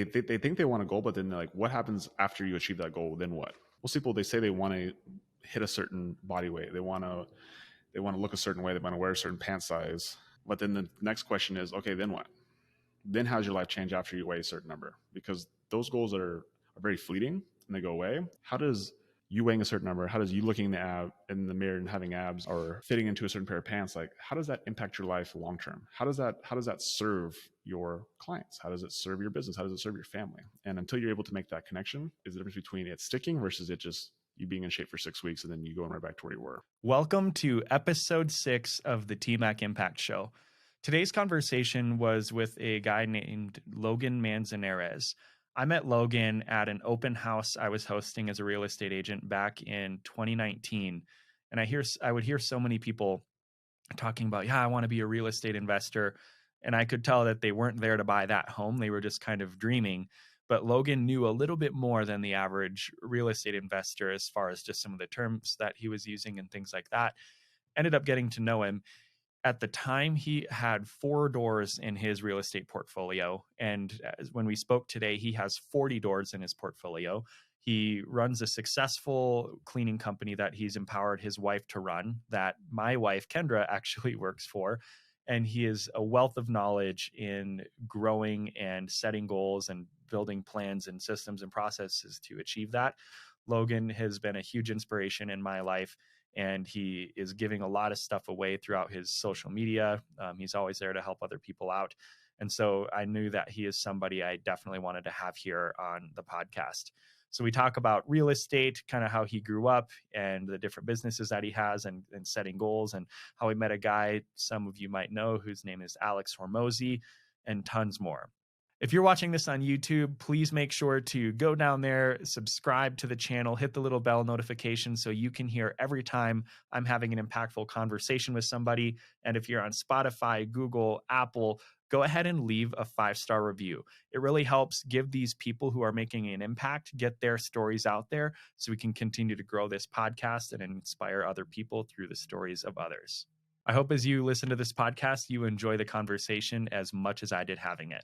they think they want a goal, but then they're like, what happens after you achieve that goal? Then what? Most people, they say they want to hit a certain body weight. They want to look a certain way. They want to wear a certain pant size. But then the next question is, okay, then what? Then how's your life change after you weigh a certain number? Because those goals are very fleeting and they go away. How does you weighing a certain number, how does you looking in the mirror and having abs or fitting into a certain pair of pants, like how does that impact your life long term? How does that serve your clients? How does it serve your business? How does it serve your family? And until you're able to make that connection, is the difference between it sticking versus it just you being in shape for 6 weeks and then you going right back to where you were. Welcome to episode 6 of the T-Mac Impact Show. Today's conversation was with a guy named Logan Manzanares. I met Logan at an open house I was hosting as a real estate agent back in 2019. And I would hear so many people talking about, I want to be a real estate investor. And I could tell that they weren't there to buy that home. They were just kind of dreaming. But Logan knew a little bit more than the average real estate investor as far as just some of the terms that he was using and things like that. Ended up getting to know him. At the time, he had 4 doors in his real estate portfolio. And when we spoke today, he has 40 doors in his portfolio. He runs a successful cleaning company that he's empowered his wife to run, that my wife, Kendra, actually works for. And he is a wealth of knowledge in growing and setting goals and building plans and systems and processes to achieve that. Logan has been a huge inspiration in my life. And he is giving a lot of stuff away throughout his social media. He's always there to help other people out. And so I knew that he is somebody I definitely wanted to have here on the podcast. So we talk about real estate, kind of how he grew up and the different businesses that he has and setting goals and how he met a guy some of you might know whose name is Alex Hormozy and tons more. If you're watching this on YouTube, please make sure to go down there, subscribe to the channel, hit the little bell notification so you can hear every time I'm having an impactful conversation with somebody. And if you're on Spotify, Google, Apple, go ahead and leave a 5-star review. It really helps give these people who are making an impact get their stories out there so we can continue to grow this podcast and inspire other people through the stories of others. I hope as you listen to this podcast, you enjoy the conversation as much as I did having it.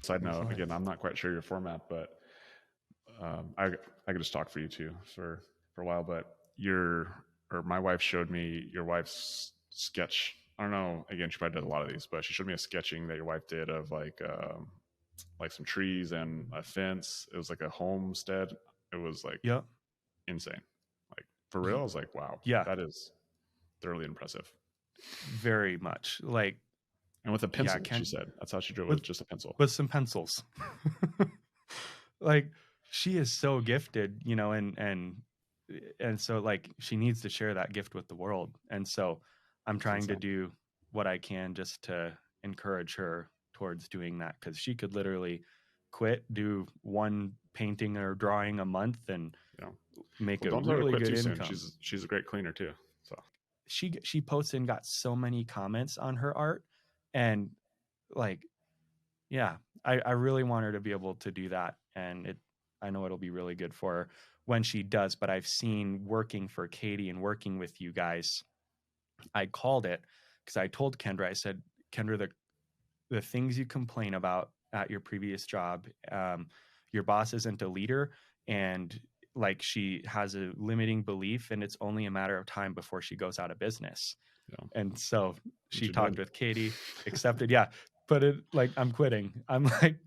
Side note, again, I'm not quite sure your format, but I could just talk for you too for a while. But my wife showed me your wife's sketch. I don't know. Again, she probably did a lot of these, but she showed me a sketching that your wife did of like some trees and a fence. It was like a homestead. It was like insane. Like for real, I was like, wow, that is thoroughly impressive. Very much. Like. And with a pencil, she said. That's how she drew it, with just a pencil. With some pencils. Like, she is so gifted, and so, like, she needs to share that gift with the world. And so I'm trying to do what I can just to encourage her towards doing that, because she could literally quit, do one painting or drawing a month and make a really good income. She's a great cleaner, too. So she posted and got so many comments on her art. And like, I really want her to be able to do that. And I know it'll be really good for her when she does, but I've seen working for Katie and working with you guys, I called it because I told Kendra, I said, Kendra, the things you complain about at your previous job, your boss isn't a leader and like she has a limiting belief and it's only a matter of time before she goes out of business. And so she talked with Katie, accepted. But I'm quitting. I'm like,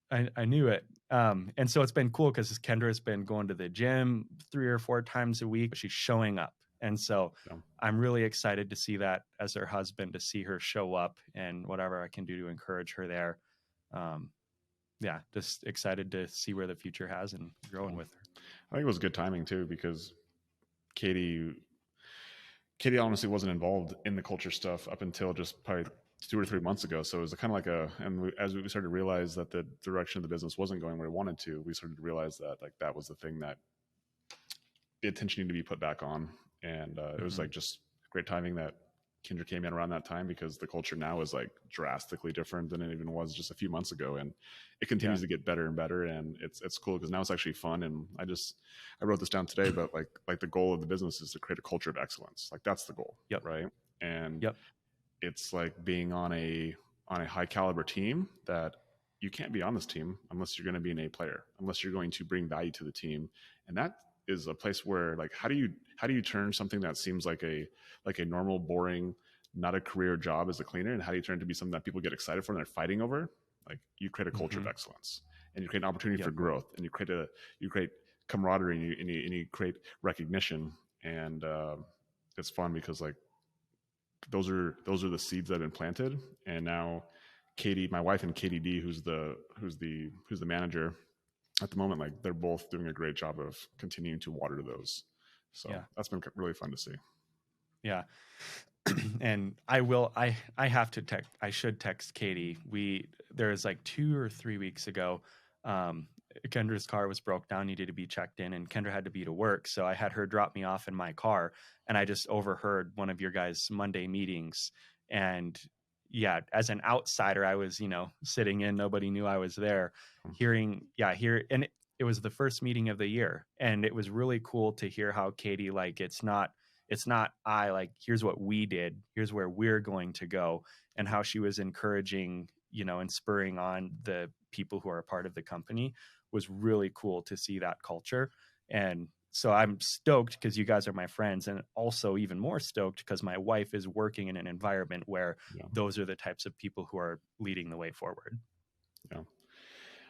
I knew it. And so it's been cool because Kendra's been going to the gym 3 or 4 times a week. She's showing up. And so I'm really excited to see that as her husband, to see her show up and whatever I can do to encourage her there. Just excited to see where the future has and growing with her. I think it was good timing too, because Katie honestly wasn't involved in the culture stuff up until just probably 2 or 3 months ago. So it was kind of like as we started to realize that the direction of the business wasn't going where we wanted to, we started to realize that like that was the thing that the attention needed to be put back on. And it was like just great timing that Kendra came in around that time, because the culture now is like drastically different than it even was just a few months ago. And it continues to get better and better. And it's cool because now it's actually fun. And I wrote this down today, but like the goal of the business is to create a culture of excellence. Like that's the goal. Right. And it's like being on a on a high caliber team that you can't be on this team unless you're going to be an A player, unless you're going to bring value to the team. And that is a place where, like, how do you turn something that seems like a normal, boring, not a career job as a cleaner, and how do you turn it to be something that people get excited for and they're fighting over? Like, you create a culture of Mm-hmm. excellence, and you create an opportunity for Yep. growth, and you create camaraderie, and you create recognition, and it's fun because, like, those are the seeds that have been planted, and now Katie, my wife, and KDD, who's the manager at the moment, like, they're both doing a great job of continuing to water those. So Yeah. that's been really fun to see. Yeah. And I should text Katie. There was like 2 or 3 weeks ago, um, Kendra's car was broke down, needed to be checked in, and Kendra had to be to work. So I had her drop me off in my car, and I just overheard one of your guys' Monday meetings. And yeah, as an outsider, I was, sitting in, nobody knew I was there, and it was the first meeting of the year. And it was really cool to hear how Katie, like, it's not I, like, here's what we did, here's where we're going to go, and how she was encouraging, and spurring on the people who are a part of the company was really cool to see that culture. And so I'm stoked because you guys are my friends, and also even more stoked because my wife is working in an environment where Yeah, those are the types of people who are leading the way forward. yeah,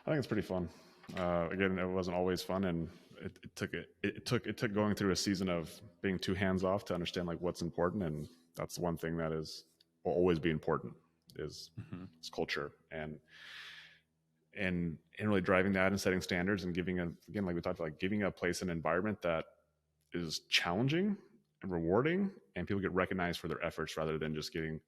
I think it's pretty fun. Again, it wasn't always fun, and it took going through a season of being too hands off to understand, like, what's important, and that's one thing that will always be important is Mm-hmm. culture, and really driving that and setting standards and again, like we talked about, like, giving a place an environment that is challenging and rewarding, and people get recognized for their efforts rather than just getting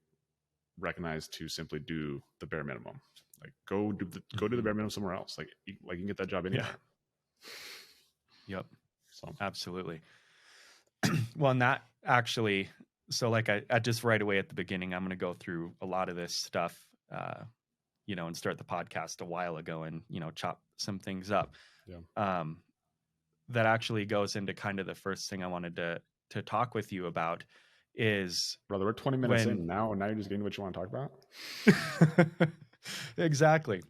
recognized to simply do the bare minimum. Like, go do the Mm-hmm. bare minimum somewhere else. Like you can get that job Yeah. anywhere. Yep. So Absolutely. Well, and that actually, so like I just right away at the beginning, I'm going to go through a lot of this stuff, and start the podcast a while ago and, chop some things up. yeah, Um, that actually goes into kind of the first thing I wanted to talk with you about is brother, we're 20 minutes when in now, and now you're just getting what you want to talk about. exactly.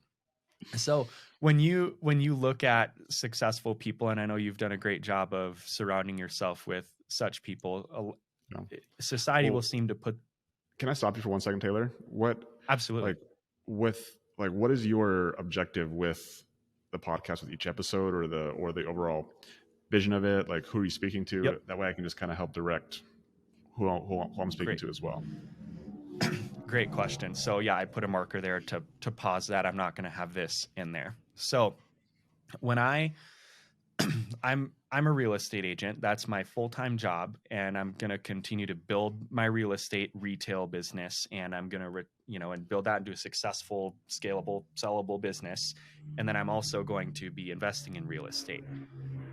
So when you look at successful people, and I know you've done a great job of surrounding yourself with such people, Yeah. society will Well, seem to put can I stop you for 1 second, Taylor? absolutely. Like, what is your objective with the podcast, with each episode, or the overall vision of it? Like, who are you speaking Yep. to? That way I can just kind of help direct who I'm speaking Great. to as well. Great question. So yeah, I put a marker there to pause that. I'm not going to have this in there. So when I'm a real estate agent. That's my full-time job, and I'm going to continue to build my real estate retail business, and I'm going to and build that into a successful, scalable, sellable business. And then I'm also going to be investing in real estate.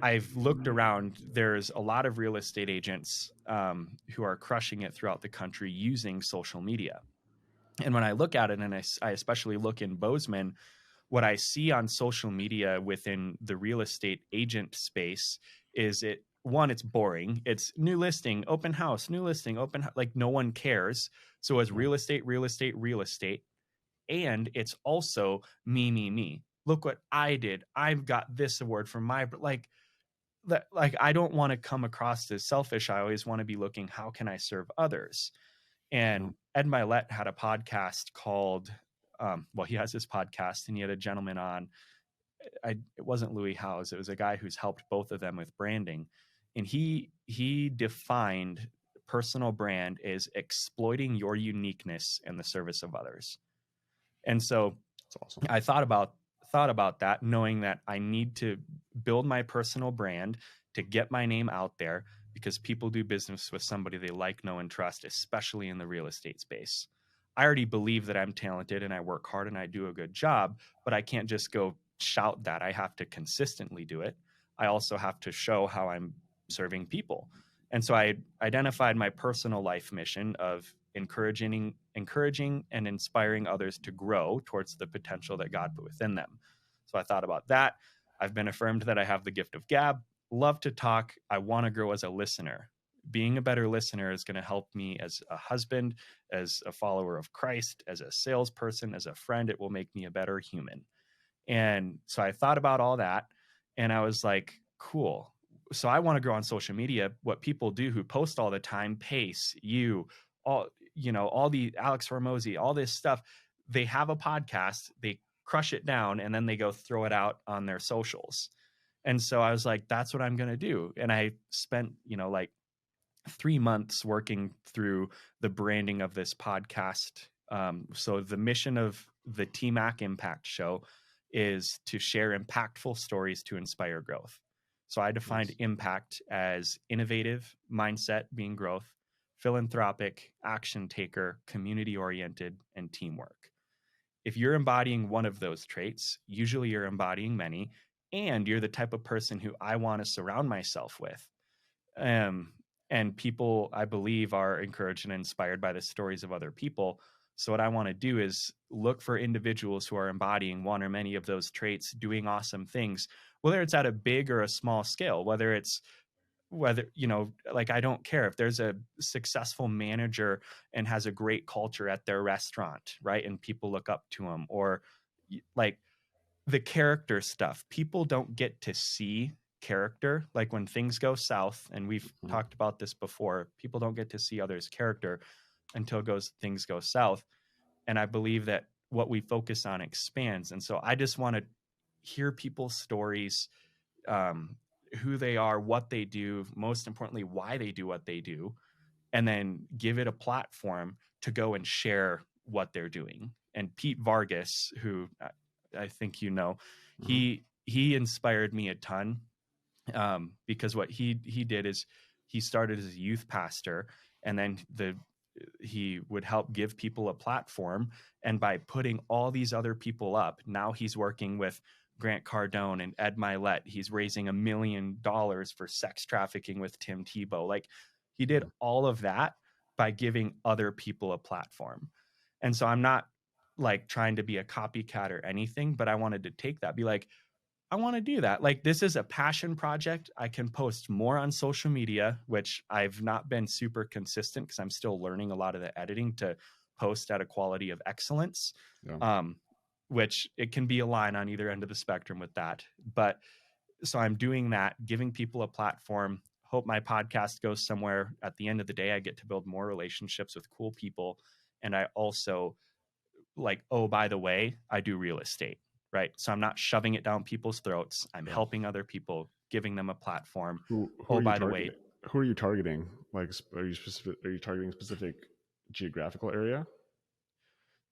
I've looked around. There's a lot of real estate agents who are crushing it throughout the country using social media. And when I look at it, and I especially look in Bozeman, what I see on social media within the real estate agent space is it's boring. It's new listing, open house, new listing, like no one cares. So as Yeah. real estate, real estate, real estate. And it's also me, me, me. Look what I did. I've got this award from like I don't want to come across as selfish. I always want to be looking, how can I serve others? Yeah. And Ed Milet had a podcast called, he has this podcast, and he had a gentleman on. It wasn't Louis Howes. It was a guy who's helped both of them with branding. And he defined personal brand as exploiting your uniqueness in the service of others. And so That's awesome. I thought about that, knowing that I need to build my personal brand to get my name out there, because people do business with somebody they like, know, and trust, especially in the real estate space. I already believe that I'm talented and I work hard and I do a good job, but I can't just go shout that. I have to consistently do it. I also have to show how I'm serving people. And so I identified my personal life mission of encouraging and inspiring others to grow towards the potential that God put within them. So I thought about that. I've been affirmed that I have the gift of gab, love to talk. I want to grow as a listener. being a better listener is going to help me as a husband, as a follower of Christ, as a salesperson, as a friend. It will make me a better human. And so I thought about all that and I was like, cool. So I want to grow on social media. What people do who post all the time, Pace, you, all, all the Alex Hormozy, all this stuff, they have a podcast, they crush it down, and then they go throw it out on their socials. And so I was like, that's what I'm going to do. And I spent, like 3 months working through the branding of this podcast. So the mission of the TMAC Impact Show is to share impactful stories to inspire growth. So I defined impact as innovative, mindset being growth, philanthropic, action taker, community oriented, and teamwork. If you're embodying one of those traits, usually you're embodying many, and you're the type of person who I want to surround myself with. And people, I believe, are encouraged and inspired by the stories of other people. So what I want to do is look for individuals who are embodying one or many of those traits, doing awesome things, whether it's at a big or a small scale, whether, like, I don't care if there's a successful manager and has a great culture at their restaurant, right? And people look up to them, or like the character stuff. People don't get to see character. Like when things go south, and we've talked about this before, people don't get to see others' character until things go south. And I believe that what we focus on expands. And so I just want to hear people's stories, who they are, what they do, most importantly, why they do what they do, and then give it a platform to go and share what they're doing. And Pete Vargas, who I think he inspired me a ton, because what he did is he started as a youth pastor, and then he would help give people a platform. And by putting all these other people up, now he's working with Grant Cardone and Ed Milet. He's raising $1 million for sex trafficking with Tim Tebow. Like, he did all of that by giving other people a platform. And so I'm not like trying to be a copycat or anything, but I wanted to take that, be like, I want to do that. Like, this is a passion project. I can post more on social media, which I've not been super consistent because I'm still learning a lot of the editing to post at a quality of excellence. Yeah. Which it can be a line on either end of the spectrum with that. But so I'm doing that, giving people a platform. Hope my podcast goes somewhere. At the end of the day, I get to build more relationships with cool people. And I also, like, oh, by the way, I do real estate, right? So I'm not shoving it down people's throats. I'm helping other people, giving them a platform. Who Oh, are you by the targeting? way, Who are you targeting? Like, are you targeting a specific geographical area?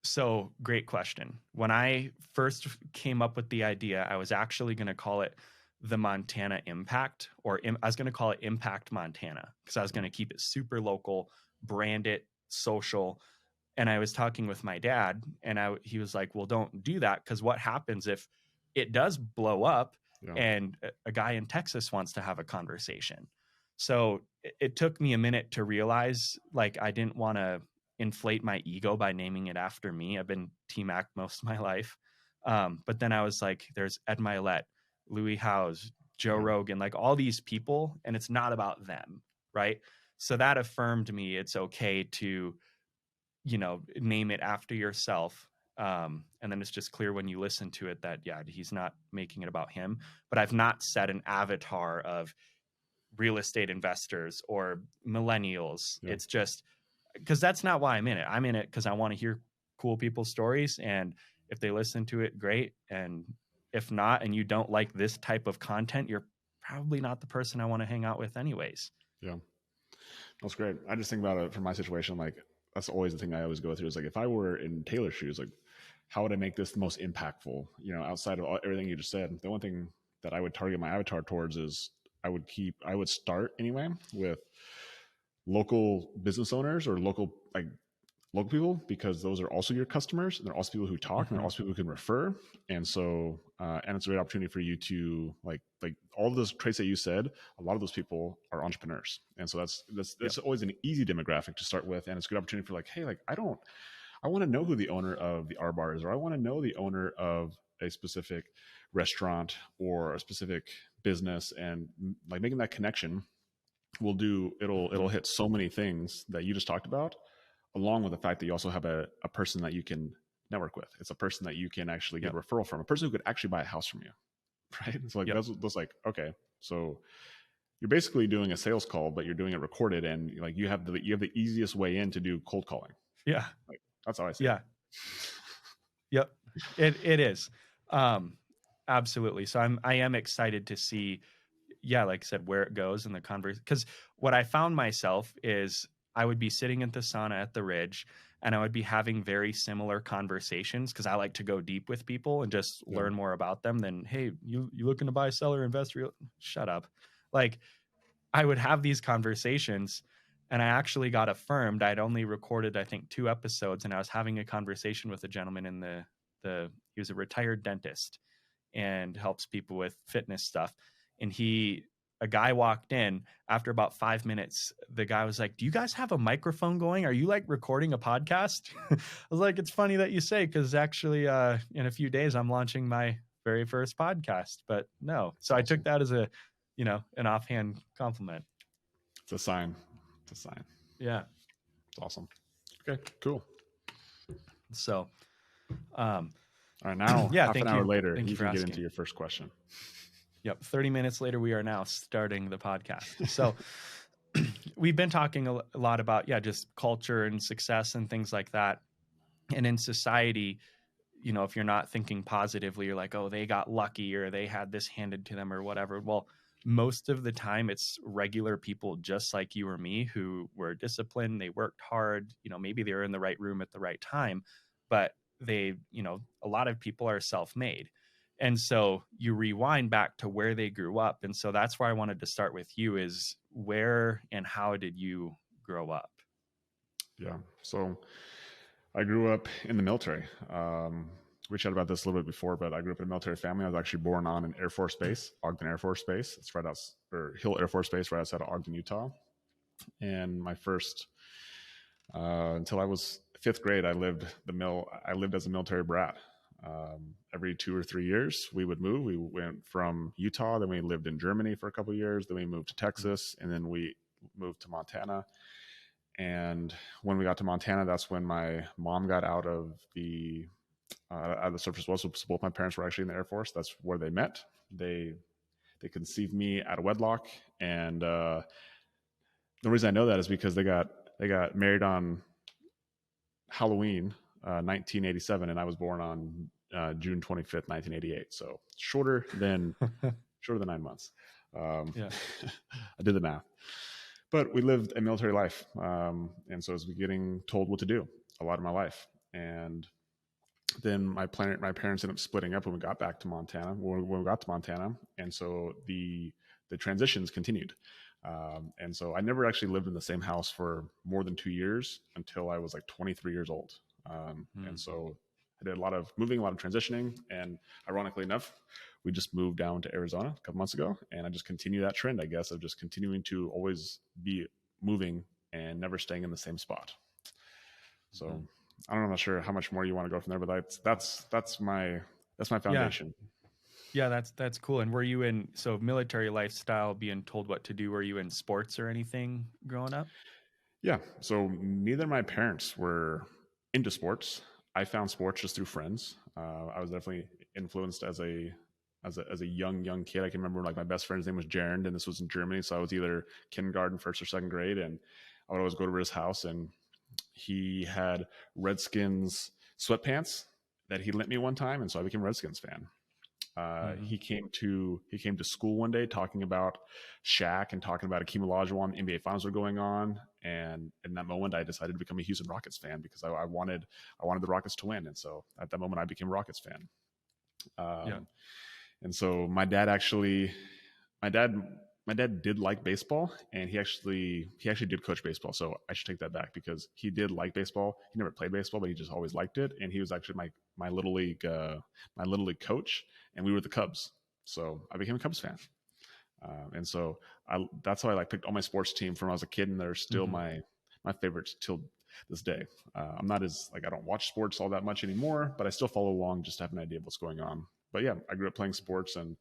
so great question. When I first came up with the idea, I was actually going to call it the Montana Impact, or I was going to call it Impact Montana, because I was going to keep it super local, brand it, social. And I was talking with my dad, and he was like, well, don't do that, because what happens if it does blow up and a guy in Texas wants to have a conversation? So it took me a minute to realize, like, I didn't want to inflate my ego by naming it after me. I've been T-Mac most of my life. But then I was like, there's Ed Milet, Louis Howes, Joe Rogan, like all these people, and it's not about them, right? So that affirmed me it's okay to, name it after yourself. And then it's just clear when you listen to it that, yeah, he's not making it about him. But I've not set an avatar of real estate investors or millennials. Yeah. It's just because that's not why I'm in it. I'm in it because I want to hear cool people's stories. And if they listen to it, great. And if not, and you don't like this type of content, you're probably not the person I want to hang out with anyways. Yeah. That's great. I just think about it from my situation. Like, that's always the thing I always go through is like, if I were in Taylor's shoes, like, how would I make this the most impactful? Outside of everything you just said, the one thing that I would target my avatar towards is I would start anyway with local business owners or local people, because those are also your customers, and they're also people who talk, and they're also people who can refer. And so and it's a great opportunity for you to like all of those traits that you said. A lot of those people are entrepreneurs, and so that's always an easy demographic to start with. And it's a good opportunity for like, hey, like, I want to know who the owner of the R Bar is, or I want to know the owner of a specific restaurant or a specific business, and like making that connection it'll hit so many things that you just talked about, along with the fact that you also have a person that you can network with. It's a person that you can actually get Yep. a referral from, a person who could actually buy a house from you, right? It's like Yep. that's like, okay, so you're basically doing a sales call, but you're doing it recorded, and like you have the easiest way in to do cold calling. Yeah. Like that's how I see it. Yeah. Yep. It is. Um, absolutely. So I am excited to see, yeah, like I said, where it goes in the converse. Because what I found myself is I would be sitting at the sauna at the Ridge, and I would be having very similar conversations because I like to go deep with people and just Yeah. learn more about them than, hey, you looking to buy, sell, or invest? Shut up. Like I would have these conversations, and I actually got affirmed. I'd only recorded, I think, 2 episodes, and I was having a conversation with a gentleman in the he was a retired dentist and helps people with fitness stuff. And a guy walked in after about 5 minutes. The guy was like, "Do you guys have a microphone going? Are you like recording a podcast?" I was like, "It's funny that you say, because actually, in a few days, I'm launching my very first podcast." But no, It's so I took awesome. that as an offhand compliment. It's a sign. It's a sign. Yeah. It's awesome. Okay, cool. So, um, All right, now yeah, half an thank hour you. later, Thank you you for can get into asking. your first question. Yep. 30 minutes later, we are now starting the podcast. So, we've been talking a lot about, yeah, just culture and success and things like that. And in society, if you're not thinking positively, you're like, oh, they got lucky or they had this handed to them or whatever. Well, most of the time, it's regular people just like you or me who were disciplined. They worked hard. Maybe they were in the right room at the right time, but a lot of people are self made. And so you rewind back to where they grew up. And so that's where I wanted to start with you is where and how did you grow up? Yeah. So I grew up in the military. We chatted about this a little bit before, but I grew up in a military family. I was actually born on an Air Force base, Ogden Air Force Base. It's right out, or Hill Air Force Base, right outside of Ogden, Utah. And my first, until I was fifth grade, I lived as a military brat. Every 2 or 3 years, we would move. We went from Utah, then we lived in Germany for a couple of years, then we moved to Texas, and then we moved to Montana. And when we got to Montana, that's when my mom got out of the surface was. So both my parents were actually in the Air Force. That's where they met. They conceived me out of wedlock, and the reason I know that is because they got married on Halloween, 1987, and I was born on June 25th, 1988. So shorter than 9 months. Yeah. I did the math, but we lived a military life, and so I was getting told what to do a lot of my life, and then my parents ended up splitting up when we got back to Montana. When we got to Montana, and so the transitions continued. And so I never actually lived in the same house for more than 2 years until I was like 23 years old. And Mm. so I did a lot of moving, a lot of transitioning, and ironically enough, we just moved down to Arizona a couple months ago, and I just continue that trend, I guess, of just continuing to always be moving and never staying in the same spot. So Mhm. I'm not sure how much more you want to go from there, but that's my Yeah. foundation. Yeah, that's cool. And were you in so military lifestyle, being told what to do? Were you in sports or anything growing up? Yeah. So neither of my parents were into sports. I found sports just through friends. I was definitely influenced as a young kid. I can remember like my best friend's name was Jaron, and this was in Germany. So I was either kindergarten, first or second grade, and I would always go to his house, and he had Redskins sweatpants that he lent me one time, and so I became a Redskins fan. Hmm. He came to school one day talking about Shaq and talking about Akeem Olajuwon. The NBA Finals were going on, and in that moment, I decided to become a Houston Rockets fan because I wanted the Rockets to win, and so at that moment, I became a Rockets fan. Yeah. Um, and so my dad my dad did like baseball, and he actually did coach baseball. So I should take that back because he did like baseball. He never played baseball, but he just always liked it, and he was actually my little league coach, and we were the Cubs. So I became a Cubs fan, and so that's how I like picked all my sports team from when I was a kid, and they're still Hmm. my favorites till this day. I'm not as like I don't watch sports all that much anymore, but I still follow along just to have an idea of what's going on. But yeah, I grew up playing sports, and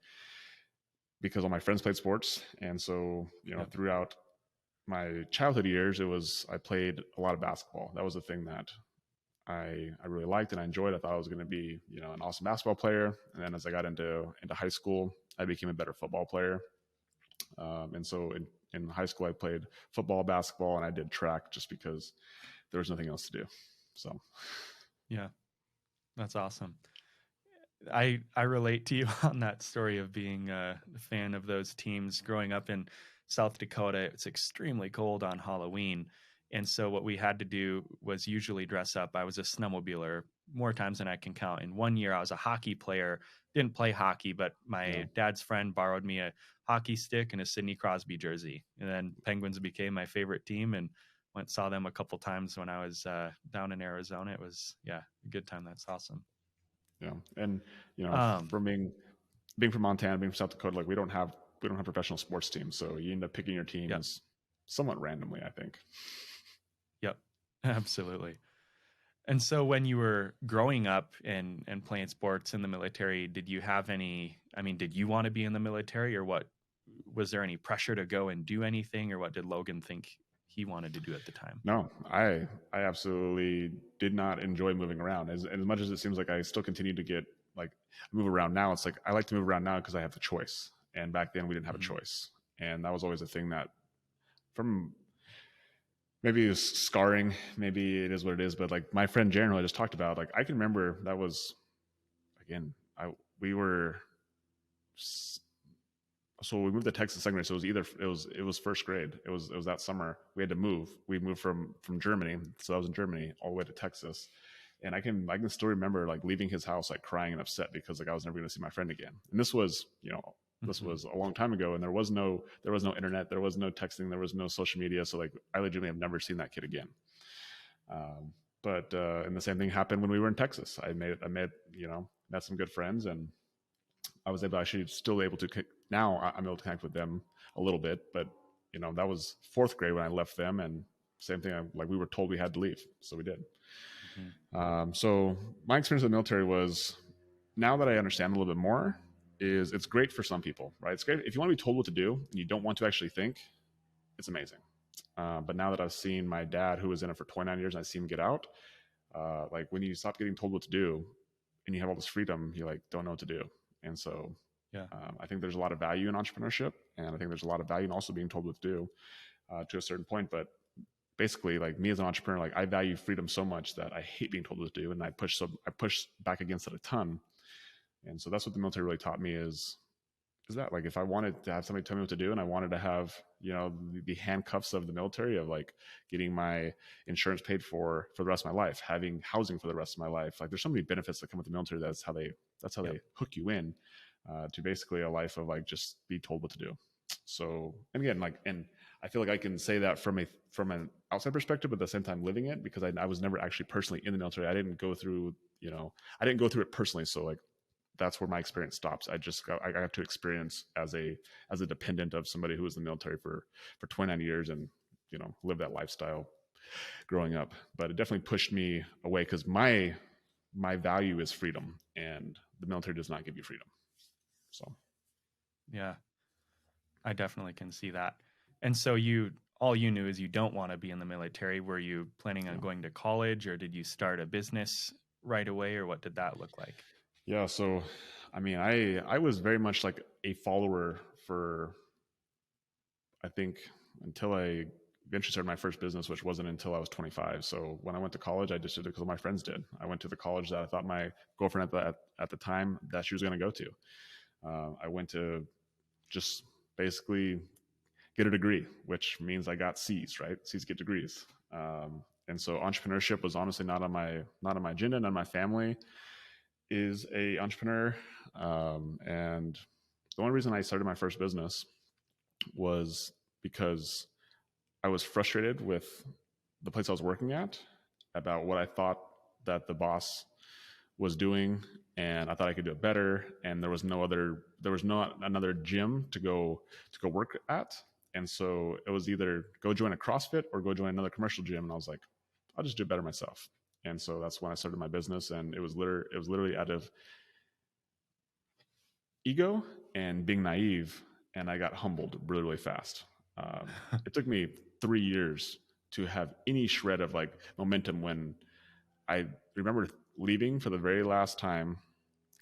because all my friends played sports, and so Yep. throughout. my childhood years, I played a lot of basketball. That was the thing that I really liked and I enjoyed. I thought I was going to be, an awesome basketball player. And then as I got into high school, I became a better football player. And so in high school, I played football, basketball, and I did track just because there was nothing else to do. So Yeah, that's awesome. I relate to you on that story of being a fan of those teams. Growing up in South Dakota, it's extremely cold on Halloween. And so what we had to do was usually dress up. I was a snowmobiler more times than I can count. In one year, I was a hockey player, didn't play hockey, but yeah, my dad's friend borrowed me a hockey stick and a Sidney Crosby jersey. And then Penguins became my favorite team and saw them a couple times when I was down in Arizona. It was, yeah, a good time. That's awesome. yeah, and Um, from being from Montana, being from South Dakota, like we don't have professional sports teams, so you end up picking your yeah. teams somewhat randomly, I think. Yep, absolutely. And so when you were growing up and playing sports in the military, did you have any, I mean, did you want to be in the military or what? Was there any pressure to go and do anything, or what did Logan think he wanted to do at the time? No, I absolutely did not enjoy moving around. As much as it seems like I still continue to get like move around now, it's like I like to move around now because I have the choice. And back then we didn't have a Hmm. choice, and that was always a thing that from maybe it's scarring, maybe it is what it is. But like my friend Jaren, who I just talked about, like I can remember that was again, I we were so we moved to Texas second grade. So it was first grade. It was that summer. We had to move. We moved from Germany. So I was in Germany all the way to Texas. And I can still remember like leaving his house like crying and upset because like I was never going to see my friend again. And this Hmm. was a long time ago, and there was no internet, there was no texting, there was no social media. So like I legitimately have never seen that kid again. But and the same thing happened when we were in Texas. Met some good friends, and I was able actually still able to now I'm able to connect with them a little bit, but that was fourth grade when I left them, and same thing. Like we were told we had to leave, so we did. Hmm. So my experience with the military was, now that I understand a little bit more, is it's great for some people, right? It's great if you want to be told what to do and you don't want to actually think. It's amazing. But now that I've seen my dad, who was in it for 29 years, and I see him get out, like when you stop getting told what to do and you have all this freedom, you like don't know what to do. And so Yeah. I think there's a lot of value in entrepreneurship, and I think there's a lot of value in also being told what to do to a certain point. But basically, like me as an entrepreneur, like I value freedom so much that I hate being told what to do, and I push back against it a ton. And so that's what the military really taught me is that like if I wanted to have somebody tell me what to do and I wanted to have the handcuffs of the military of like getting my insurance paid for the rest of my life, having housing for the rest of my life, like there's so many benefits that come with the military. That's how Yep. they hook you in to basically a life of like just be told what to do. So and again, like, and I feel like I can say that from an outside perspective, but at the same time living it, because I was never actually personally in the military. I didn't go through it personally. So like that's where my experience stops. I got to experience as a dependent of somebody who was in the military for 29 years, and live that lifestyle growing up. But it definitely pushed me away because my value is freedom, and the military does not give you freedom. So Yeah. I definitely can see that. And so all you knew is you don't want to be in the military. Were you planning on yeah, going to college or did you start a business right away or what did that look like? yeah. So I mean, I was very much like a follower for, I think, until I eventually started my first business, which wasn't until I was 25. So when I went to college, I just did it because my friends did. I went to the college that I thought my girlfriend at the time that she was going to go to. I went to just basically get a degree, which means I got C's, right? C's get degrees. And so entrepreneurship was honestly not on my agenda. None of my family is a entrepreneur, and the only reason I started my first business was because I was frustrated with the place I was working at about what I thought that the boss was doing, and I thought I could do it better. And there was not another gym to go work at, and so it was either go join a CrossFit or go join another commercial gym. And I was like, I'll just do it better myself. And so that's when I started my business, and it was literally out of ego and being naive, and I got humbled really really fast. It took me 3 years to have any shred of like momentum when I remember leaving for the very last time,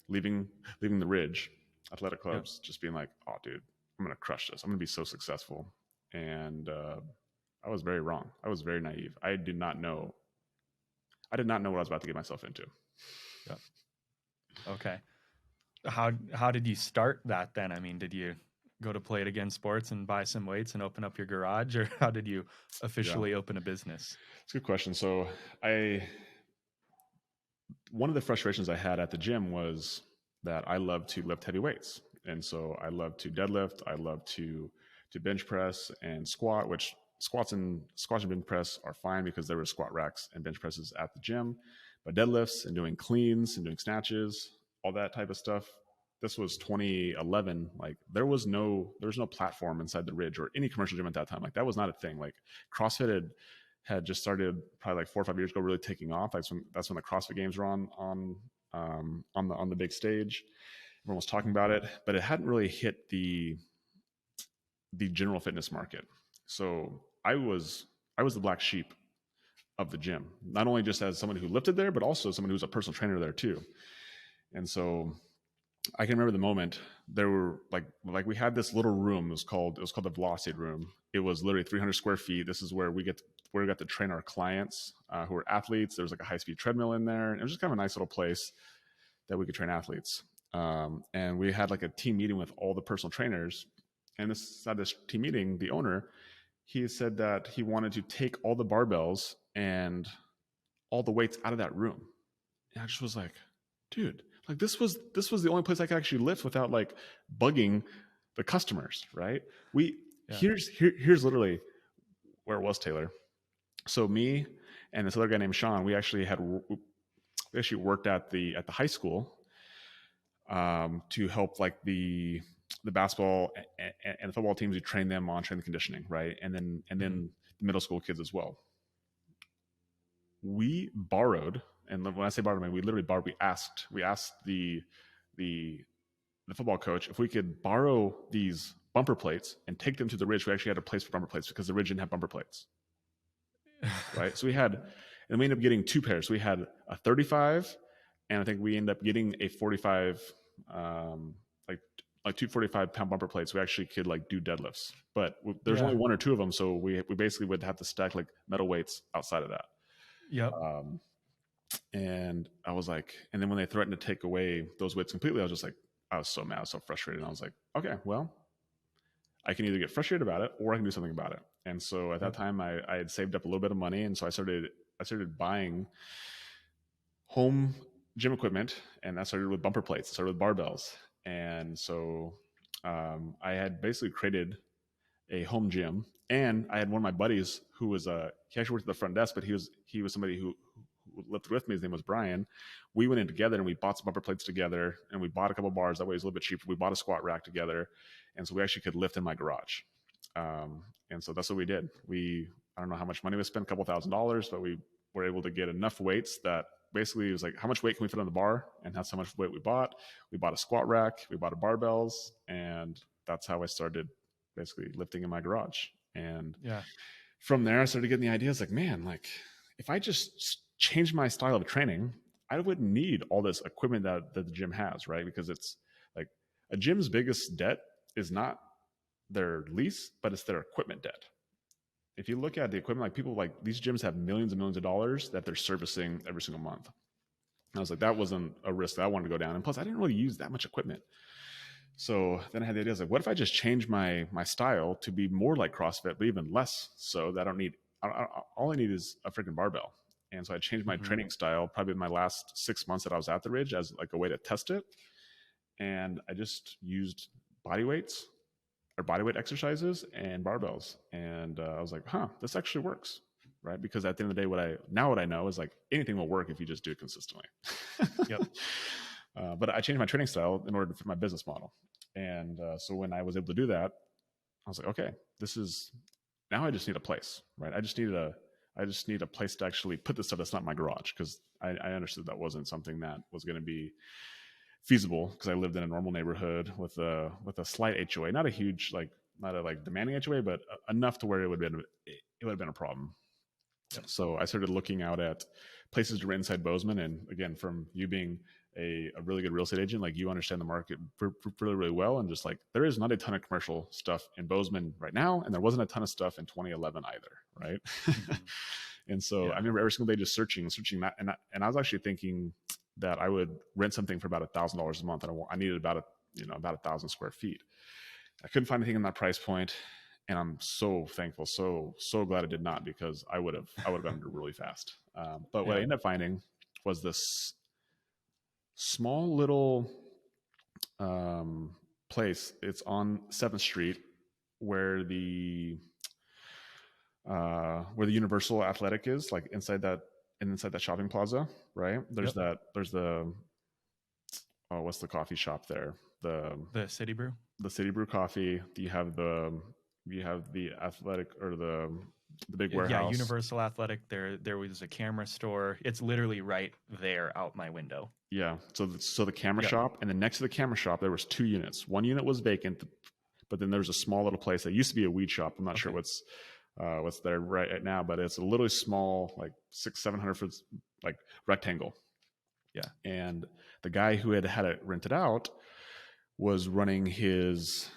leaving the Ridge Athletic Yep. Clubs, just being like, oh, dude, I'm going to crush this. I'm going to be so successful. And I was very wrong. I was very naive. I did not know. I did not know what I was about to get myself into. Yep. Okay. How did you start that then? I mean, did you go to Play It Again Sports and buy some weights and open up your garage, or how did you Yeah, officially open a business? it's a good question. So I one of the frustrations I had at the gym was that I love to lift heavy weights. And so I love to deadlift, I love to bench press and squat, which squats and bench press are fine because there were squat racks and bench presses at the gym. But deadlifts and doing cleans and doing snatches, all that type of stuff. This was 2011. Like there was no platform inside the Ridge or any commercial gym at that time. Like that was not a thing. Like CrossFit had just started probably like 4 or 5 years ago, really taking off. That's when the CrossFit Games were on the big stage. Everyone was talking about it, but it hadn't really hit the general fitness market. So I was the black sheep of the gym, not only just as someone who lifted there, but also someone who was a personal trainer there too. And so I can remember the moment there were like we had this little room. It was called the Velocity Room. It was literally 300 square feet. This is where we got to train our clients who are athletes. There was like a high speed treadmill in there. And it was just kind of a nice little place that we could train athletes. And we had like a team meeting with all the personal trainers. And at this team meeting, the owner, he said that he wanted to take all the barbells and all the weights out of that room. And I just was like, dude, like this was the only place I could actually lift without like bugging the customers, right? We Yeah. here's literally where it was, Taylor. So me and this other guy named Sean, we actually worked at the high school to help like the basketball and the football teams. We train them on strength and conditioning, right? And then the middle school kids as well. We borrowed, and when I say borrowed, I mean we literally borrowed. We asked the football coach if we could borrow these bumper plates and take them to the Ridge. We actually had a place for bumper plates because the Ridge didn't have bumper plates, right? So and we ended up getting two pairs. We had a 35, and I think we ended up getting a 45, um, like like two 45-pound bumper plates. We actually could like do deadlifts, but there's Yeah. only one or two of them, so we basically would have to stack like metal weights outside of that. Yep. Um, and I was like, and then when they threatened to take away those weights completely, I was just like, I was so mad, I was so frustrated. And I was like, okay, well, I can either get frustrated about it or I can do something about it. And so at that Yep. time, I had saved up a little bit of money, and so I started buying home gym equipment, and I started with bumper plates, I started with barbells, and so I had basically created a home gym. And I had one of my buddies who was he actually worked at the front desk, but he was somebody who lived with me. His name was Brian. We went in together and we bought some bumper plates together, and we bought a couple bars. That way it was a little bit cheaper. We bought a squat rack together, and so we actually could lift in my garage. And so that's what we did. I don't know how much money we spent, a couple $1,000s, but we were able to get enough weights that basically it was like, how much weight can we fit on the bar? And that's how much weight we bought. We bought a squat rack, we bought a barbells, and that's how I started basically lifting in my garage. And Yeah. from there, I started getting the ideas like, man, like if I just change my style of training, I wouldn't need all this equipment that the gym has, right? Because it's like a gym's biggest debt is not their lease, but it's their equipment debt. If you look at the equipment, like people like these gyms have millions and millions of dollars that they're servicing every single month. And I was like, that wasn't a risk that I wanted to go down. And plus, I didn't really use that much equipment. So then I had the idea, I was like, what if I just change my style to be more like CrossFit, but even less so that I don't need, all I need is a freaking barbell. And so I changed my Hmm. training style probably in my last 6 months that I was at the Ridge as like a way to test it. And I just used body weights or body weight exercises and barbells. And I was like, huh, this actually works. Right. Because at the end of the day, what I know is like anything will work if you just do it consistently. Yep. But I changed my training style in order to fit my business model. And so when I was able to do that, I was like, okay, now I just need a place, right? I just need a place to actually put this stuff that's not my garage, because I understood that wasn't something that was going to be feasible, because I lived in a normal neighborhood with a slight HOA, not a huge, like not a like demanding HOA, but enough to where it would have been it would have been a problem. Yep. So I started looking out at places to rent inside Bozeman. And again, from you being a really good real estate agent, like you understand the market really, really well. And just like there is not a ton of commercial stuff in Bozeman right now. And there wasn't a ton of stuff in 2011 either. Right. Mm-hmm. And so I Yeah. remember every single day just searching that. And I was actually thinking that I would rent something for about $1,000 a month. And I needed about about 1,000 square feet. I couldn't find anything in that price point, and I'm so thankful, so glad I did not, because I would have gone under really fast. But what I Yeah. ended up finding was this small little place. It's on 7th Street, where the Universal Athletic is, like inside that shopping plaza, right? There's Yep. that. There's the what's the coffee shop there? The City Brew. The City Brew Coffee. You have the athletic, or the big Yeah, warehouse. Universal Athletic. There was a camera store. It's literally right there out my window. Yeah. So the camera Yep. shop, and then next to the camera shop there was 2 units. One unit was vacant, but then there's a small little place that used to be a weed shop. I'm not sure Okay. what's there right now, but it's a literally small, like 600-700 foot, like, rectangle. Yeah. And the guy who had it rented out was running his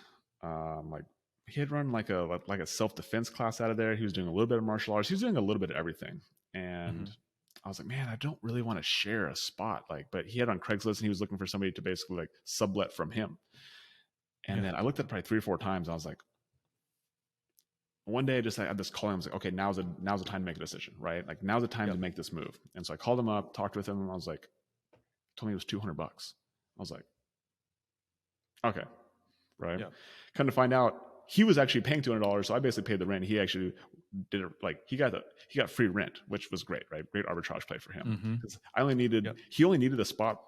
like, he had run like a self-defense class out of there. He was doing a little bit of martial arts. He was doing a little bit of everything. Mm-hmm. And I was like, man, I don't really want to share a spot. Like, but he had on Craigslist and he was looking for somebody to basically like sublet from him. And Yeah. then I looked at it probably 3 or 4 times. And I was like, one day I had this call. I was like, okay, now's the time to make a decision, right? Like, now's the time to Yep. make this move. And so I called him up, talked with him, and I was like, told me it was $200. I was like, okay, right. Yep. Come to find out, he was actually paying $200, so I basically paid the rent. He actually did it, like, he got free rent, which was great, right? Great arbitrage play for him, Mm-hmm. because Yep. he only needed a spot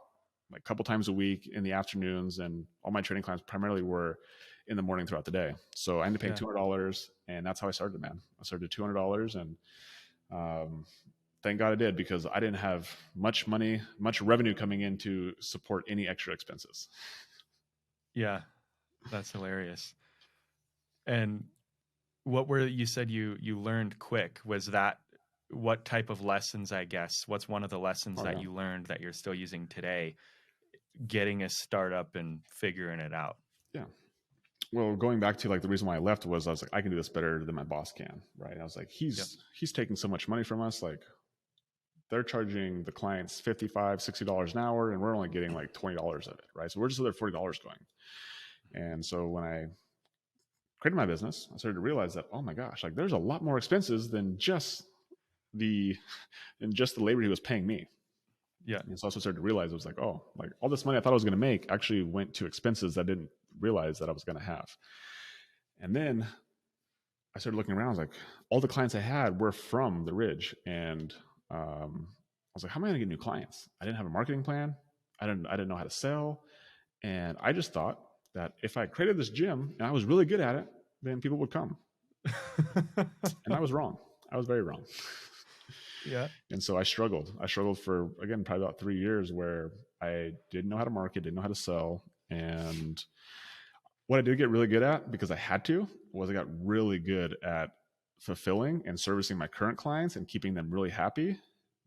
like a couple times a week in the afternoons, and all my training clients primarily were in the morning throughout the day. So I ended up paying Yeah. $200, and that's how I started, man. I started $200, and thank God I did, because I didn't have much revenue coming in to support any extra expenses. Yeah. That's hilarious. And what were you said you learned quick? Was that what type of lessons, I guess? What's one of the lessons Oh that yeah, you learned that you're still using today, getting a startup and figuring it out? yeah. Well, going back to like the reason why I left was I was like, I can do this better than my boss can, right? And I was like, Yep. he's taking so much money from us, like they're charging the clients $55-$60 an hour, and we're only getting like $20 of it, right? So we're just another $40 going. And so when I created my business, I started to realize that, oh my gosh, like there's a lot more expenses than just the labor he was paying me. Yeah. And so I also started to realize, it was like, oh, like all this money I thought I was going to make actually went to expenses that I didn't realize that I was going to have. And then I started looking around. I was like, all the clients I had were from the Ridge, and I was like, how am I going to get new clients? I didn't have a marketing plan. I didn't know how to sell, and I just thought that if I created this gym and I was really good at it, then people would come. And I was wrong. I was very wrong. Yeah. And so I struggled. I struggled for, again, probably about 3 years, where I didn't know how to market, didn't know how to sell. And what I did get really good at, because I had to, was I got really good at fulfilling and servicing my current clients and keeping them really happy,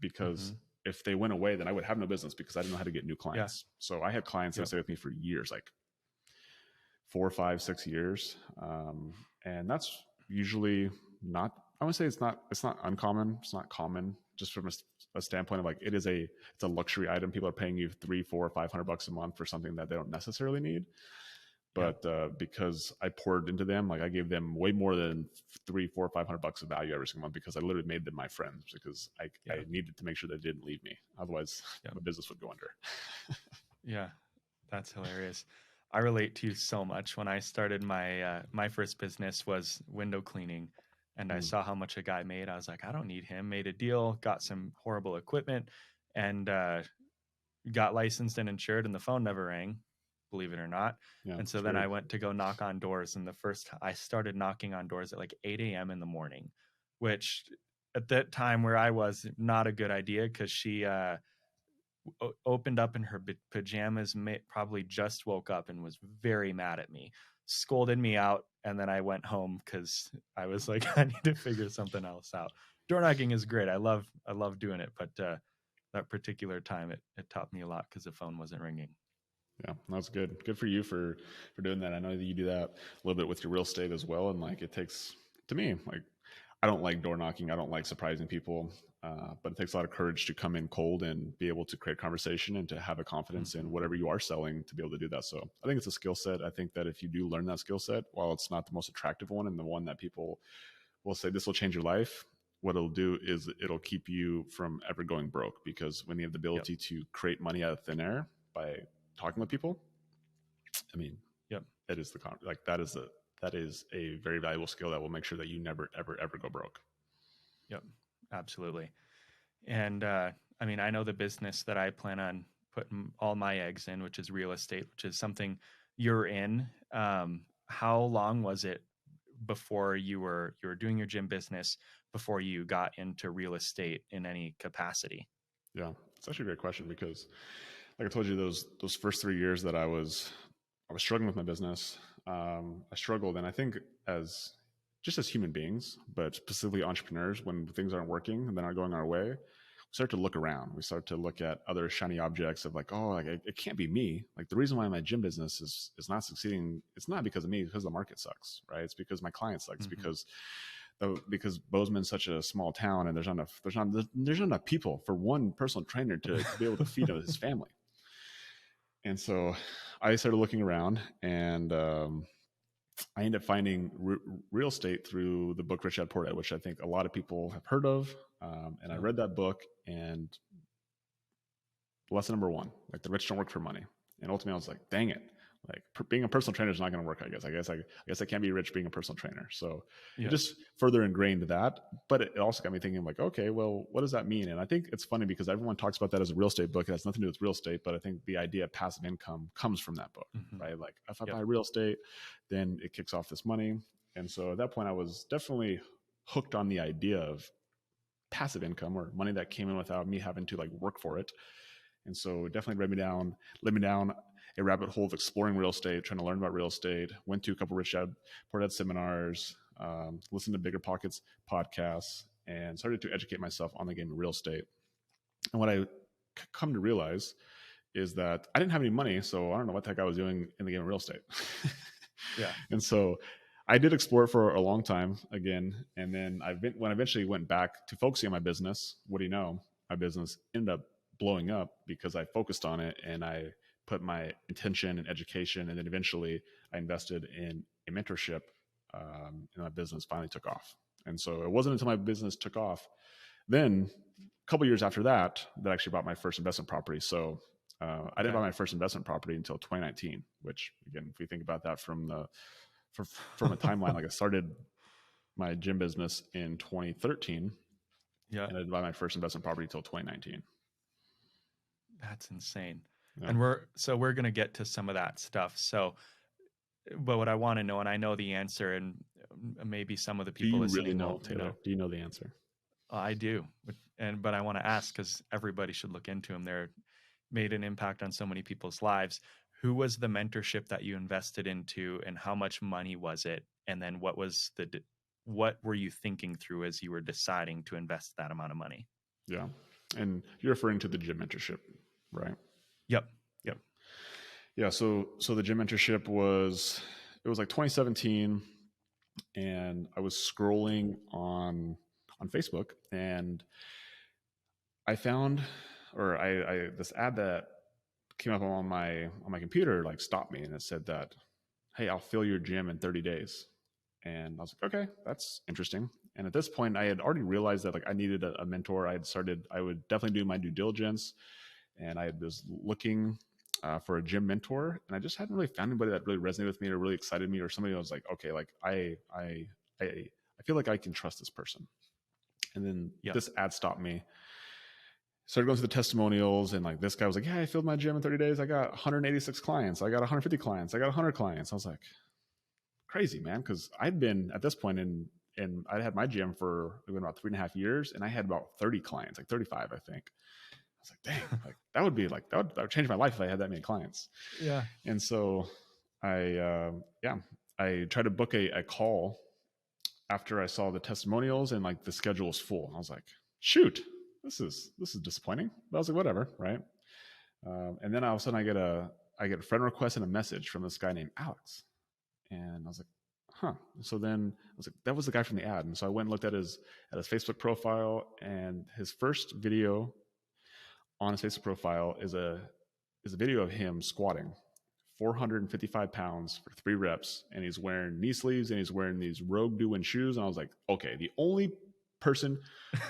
because Mm-hmm. if they went away, then I would have no business, because I didn't know how to get new Yeah. clients. So I had clients that Yep. stayed with me for years, like 4, 5, 6 years. And that's usually not, I would say it's not uncommon. It's not common, just from a standpoint of like, it's a luxury item. People are paying you $300, $400, $500 a month for something that they don't necessarily need. Yeah. But because I poured into them, like I gave them way more than $300, $400, $500 of value every single month, because I literally made them my friends, because I Yeah. needed to make sure they didn't leave me. Otherwise, Yeah. my business would go under. Yeah. That's hilarious. I relate to you so much. When I started my first business was window cleaning, and I Mm, saw how much a guy made. I was like, I don't need him. Made a deal, got some horrible equipment, and got licensed and insured, and the phone never rang, believe it or not. yeah, And so it's then I weird. went to go knock on doors, and I started knocking on doors at like 8 a.m. in the morning, which at that time where I was, not a good idea, because she opened up in her pajamas, probably just woke up, and was very mad at me. scolded me out, and then I went home because I was like, I need to figure something else out. Door knocking is great. I love doing it, but that particular time it taught me a lot because the phone wasn't ringing. Yeah, that's good. Good for you for doing that. I know that you do that a little bit with your real estate as well, and like it takes to me like I don't like door knocking. I don't like surprising people, but it takes a lot of courage to come in cold and be able to create conversation and to have a confidence in Mm-hmm. whatever you are selling to be able to do that. So I think it's a skill set. I think that if you do learn that skill set, while it's not the most attractive one and the one that people will say this will change your life, what it'll do is it'll keep you from ever going broke, because when you have the Yep. ability to create money out of thin air by talking with people, I mean, Yep. that is that is a very valuable skill that will make sure that you never ever go broke. Yep. Absolutely. And I mean, I know the business that I plan on putting all my eggs in, which is real estate, which is something you're in. How long was it before you were doing your gym business before you got into real estate in any capacity? Yeah, it's actually a great question because, like I told you, those first 3 years that I was struggling with my business. I struggled, and I think as just as human beings, but specifically entrepreneurs, when things aren't working and they're not going our way, we start to look around. We start to look at other shiny objects of like, oh, like it can't be me. Like the reason why my gym business is not succeeding, it's not because of me, it's because the market sucks, right? It's because my client sucks, Mm-hmm. because Bozeman's such a small town and there's not enough people for one personal trainer to be able to feed his family. And so I started looking around, and I ended up finding real estate through the book Rich Dad Poor Dad, which I think a lot of people have heard of. And I Yep. read that book, and lesson number one, like the rich don't work for money. And ultimately I was like, dang it. Like being a personal trainer is not going to work. I guess I can't be rich being a personal trainer. So it Yep. just further ingrained that, but it also got me thinking like, okay, well, what does that mean? And I think it's funny because everyone talks about that as a real estate book. It has nothing to do with real estate, but I think the idea of passive income comes from that book, Mm-hmm. right? Like if I Yep. buy real estate, then it kicks off this money. And so at that point I was definitely hooked on the idea of passive income, or money that came in without me having to like work for it. And so it definitely led me down a rabbit hole of exploring real estate, trying to learn about real estate. Went to a couple Rich Dad Poor Dad seminars, listened to Bigger Pockets podcasts, and started to educate myself on the game of real estate. And what I come to realize is that I didn't have any money, so I don't know what the heck I was doing in the game of real estate. Yeah. And so I did explore it for a long time again, and then when I eventually went back to focusing on my business, what do you know? My business ended up blowing up because I focused on it and I put my intention and education, and then eventually I invested in a mentorship, and my business finally took off. And so it wasn't until my business took off, then a couple years after that, that I actually bought my first investment property. So I didn't Okay. buy my first investment property until 2019, which again, if we think about that from a timeline, like I started my gym business in 2013, Yeah. and I didn't buy my first investment property until 2019. That's insane. Yeah. And we're going to get to some of that stuff. So, but what I want to know, and I know the answer, and maybe some of the Do people you really listening know, will, Taylor? Do you know the answer? I do. But I want to ask because everybody should look into them. They're made an impact on so many people's lives. Who was the mentorship that you invested into, and how much money was it? And then what were you thinking through as you were deciding to invest that amount of money? Yeah. And you're referring to the gym mentorship, right? Yep. Yeah. Yeah. So the gym mentorship it was like 2017, and I was scrolling on Facebook, and I found, or I this ad that came up on my computer like stopped me, and it said that, hey, I'll fill your gym in 30 days. And I was like, okay, that's interesting. And at this point I had already realized that like I needed a mentor. I would definitely do my due diligence, and I was looking for a gym mentor, and I just hadn't really found anybody that really resonated with me or really excited me, or somebody that was like, okay, like I feel like I can trust this person. And then Yep. this ad stopped me. Started going through the testimonials, and like this guy was like, yeah, I filled my gym in 30 days. I got 186 clients. I got 150 clients. I got 100 clients. I was like, crazy, man. Cause I'd been at this point and I'd had my gym for about 3.5 years, and I had about 30 clients, like 35, I think. I was like, dang, like that would change my life if I had that many clients. Yeah. And so I, yeah, I tried to book a call after I saw the testimonials and like the schedule was full. And I was like, shoot, this is disappointing. But I was like, whatever, right? And then all of a sudden I get a friend request and a message from this guy named Alex. And I was like, huh. So then I was like, that was the guy from the ad. And so I went and looked at his Facebook profile, and his first video on his Facebook profile is a video of him squatting 455 pounds for 3 reps, and he's wearing knee sleeves and he's wearing these Rogue Duin shoes. And I was like, okay, the only person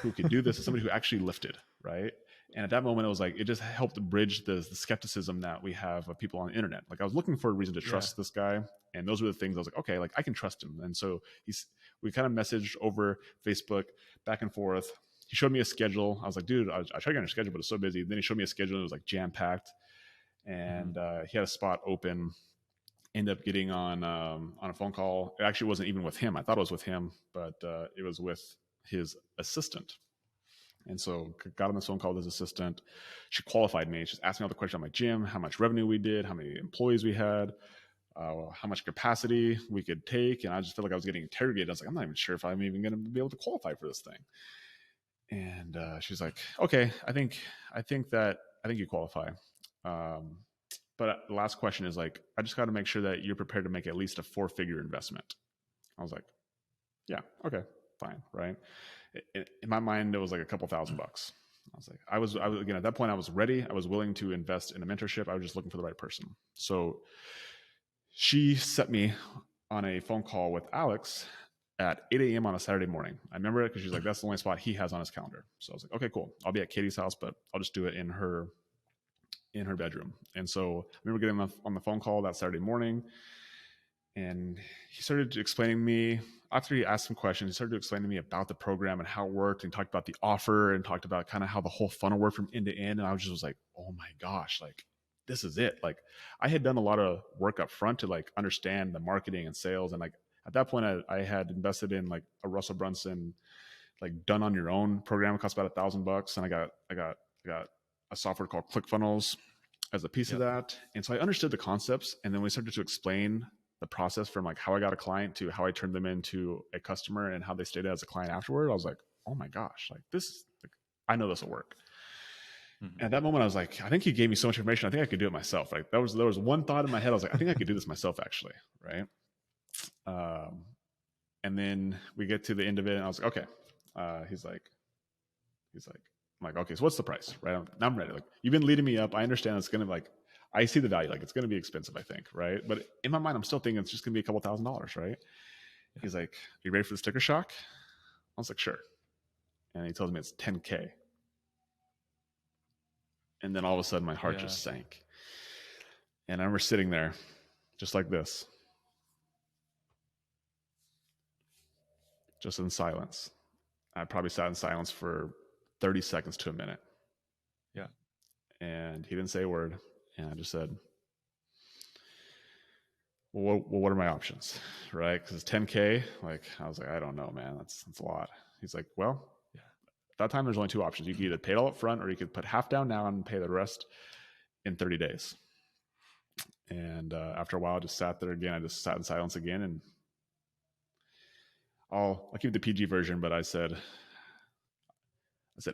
who could do this is somebody who actually lifted, right? And at that moment, it was like, it just helped bridge the skepticism that we have of people on the internet. Like I was looking for a reason to trust this guy. And those were the things I was like, okay, like I can trust him. And so we kind of messaged over Facebook back and forth. He showed me a schedule. I was like, dude, I tried to get on your schedule, but it's so busy. Then he showed me a schedule and it was like jam packed. And he had a spot open. Ended up getting on a phone call. It actually wasn't even with him. I thought it was with him, but it was with his assistant. And so got on this phone call with his assistant. She qualified me. She asked me all the questions on my gym, how much revenue we did, how many employees we had, how much capacity we could take. And I just felt like I was getting interrogated. I was like, I'm not even sure if I'm even going to be able to qualify for this thing. And she's like, okay, I think you qualify. But the last question is like, I just got to make sure that you're prepared to make at least a 4-figure investment. I was like, yeah, okay, fine, right? In my mind, it was like a couple $1,000. I was like, I was again at that point, I was ready. I was willing to invest in a mentorship. I was just looking for the right person. So she set me on a phone call with Alex at 8 a.m. on a Saturday morning. I remember it because she's like, that's the only spot he has on his calendar. So I was like, okay, cool. I'll be at Katie's house, but I'll just do it in her bedroom. And so I remember getting on the phone call that Saturday morning, and he started explaining me, after he asked some questions, he started to explain to me about the program and how it worked, and talked about the offer and talked about kind of how the whole funnel worked from end to end. And I was like, oh my gosh, like this is it. Like I had done a lot of work up front to like understand the marketing and sales. And like at that point I had invested in like a Russell Brunson, like done on your own program. It cost about $1,000. And I got a software called ClickFunnels as a piece of that. And so I understood the concepts. And then we started to explain the process from like how I got a client to how I turned them into a customer and how they stayed as a client afterward. I was like, oh my gosh, like this, like, I know this will work. And at that moment, I was like, I think he gave me so much information. I think I could do it myself. Like there was one thought in my head. I was like, I think I could do this myself actually. Right. And then we get to the end of it and I was like, okay. He's like, I'm like, okay, so what's the price? Right. I'm ready. Like you've been leading me up. I understand it's going to like, I see the value. Like it's going to be expensive, I think. Right. But in my mind, I'm still thinking it's just going to be a couple $1,000s. Right. He's like, are you ready for the sticker shock? I was like, sure. And he tells me it's 10K. And then all of a sudden my heart just sank. And I remember sitting there just like this, just in silence. I probably sat in silence for 30 seconds to a minute. Yeah. And he didn't say a word. And I just said, well, what are my options? Right. Because it's 10K. Like, I was like, I don't know, man. That's a lot. He's like, well, at that time, there's only 2 options. You could either pay it all up front or you could put half down now and pay the rest in 30 days. And after a while, I just sat there again. I just sat in silence again. And I'll keep the PG version, but I said,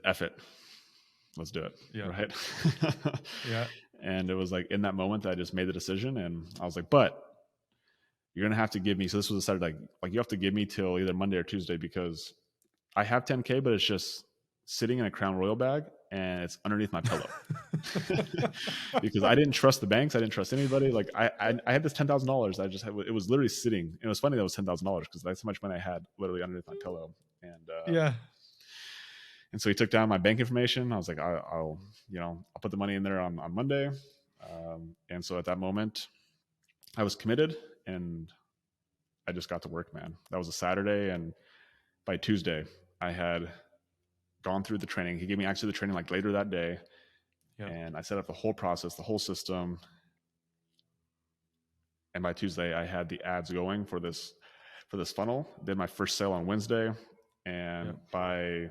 F it. Let's do it. Yeah. Right. Yeah. And it was like in that moment that I just made the decision, and I was like, but you're going to have to give me, so this was decided like you have to give me till either Monday or Tuesday, because I have 10K, but it's just sitting in a Crown Royal bag and it's underneath my pillow. Because I didn't trust the banks. I didn't trust anybody. Like I had this $10,000. I just had, it was literally sitting. It was funny that it was $10,000 because that's how much money I had literally underneath my pillow. And and so he took down my bank information. I was like, I'll put the money in there on Monday. And so at that moment I was committed and I just got to work, man. That was a Saturday. And by Tuesday I had gone through the training. He gave me access to the training like later that day. Yep. And I set up the whole process, the whole system. And by Tuesday I had the ads going for this funnel. Did my first sale on Wednesday. And by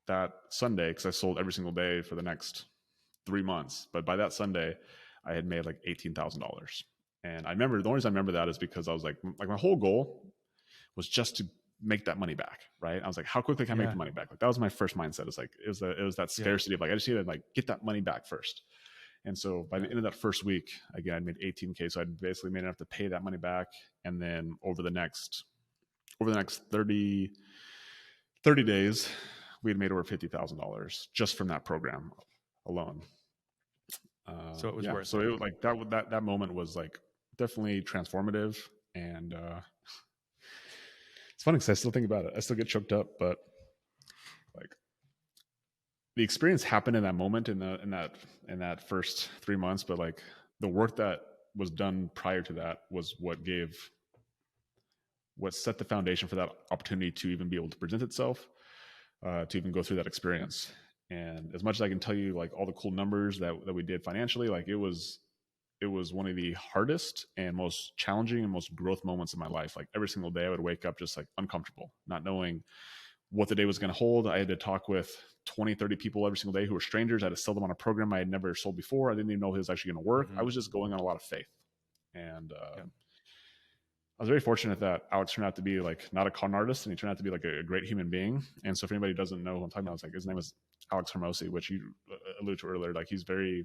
that Sunday, because I sold every single day for the next 3 months, but by that Sunday I had made like $18,000. And I remember the only reason I remember that is because I was like my whole goal was just to make that money back, right? I was like, how quickly can I make Yeah. the money back? Like that was my first mindset. It's like it was that Yeah. scarcity of like I just need to like get that money back first. And so by the Yeah. end of that first week, again, I made 18K. So I'd basically made enough to pay that money back. And then over the next 30 days, we had made over $50,000 just from that program alone. So it was Yeah. worth So it. it was like that moment was like definitely transformative. And it's funny because I still think about it. I still get choked up, but like the experience happened in that moment in that first 3 months, but like the work that was done prior to that was what set the foundation for that opportunity to even be able to present itself, to even go through that experience. And as much as I can tell you, like all the cool numbers that we did financially, like it was one of the hardest and most challenging and most growth moments of my life. Like every single day, I would wake up just like uncomfortable, not knowing what the day was going to hold. I had to talk with 20, 30 people every single day who were strangers. I had to sell them on a program I had never sold before. I didn't even know it was actually going to work. I Mm-hmm. was just going on a lot of faith. And Yeah. I was very fortunate that Alex turned out to be like not a con artist, and he turned out to be like a great human being. And so if anybody doesn't know who I'm talking about, it's like his name is Alex Hermosi, which you alluded to earlier. Like he's very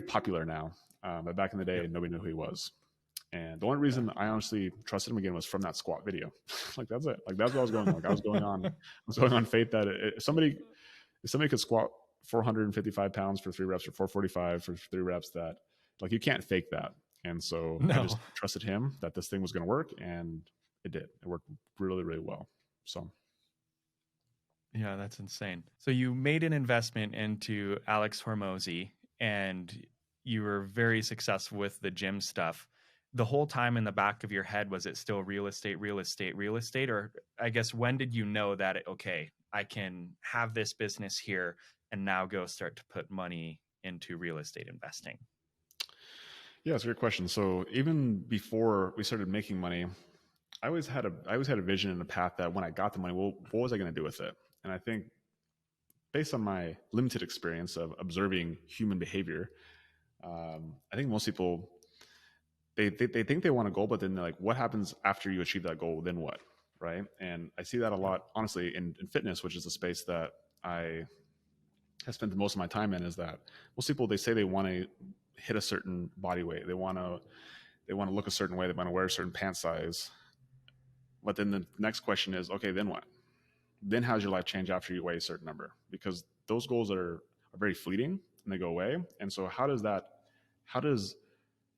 popular now, but back in the day, Yep. nobody knew who he was. And the only Yeah. reason I honestly trusted him again was from that squat video. Like that's it. Like that's what I was going on. Like I was going on faith that if somebody could squat 455 pounds for 3 reps or 445 for 3 reps, that like you can't fake that. And so I just No. trusted him that this thing was going to work, and it did. It worked really, really well. So Yeah, that's insane. So you made an investment into Alex Hormozy and you were very successful with the gym stuff. The whole time in the back of your head, was it still real estate, real estate, real estate? Or I guess when did you know that, okay, I can have this business here and now go start to put money into real estate investing? yeah, it's a great question. So even before we started making money, I always had a vision and a path that when I got the money, well, what was I going to do with it? And I think based on my limited experience of observing human behavior, I think most people they think they want a goal, but then they're like, what happens after you achieve that goal? Then what, right? And I see that a Yeah. lot, honestly, in fitness, which is the space that I have spent the most of my time in. Is that most people they say they want to hit a certain body weight, they want to look a certain way, they want to wear a certain pant size, but then the next question is, okay, then what? Then how's your life change after you weigh a certain number? Because those goals are very fleeting and they go away. And so how does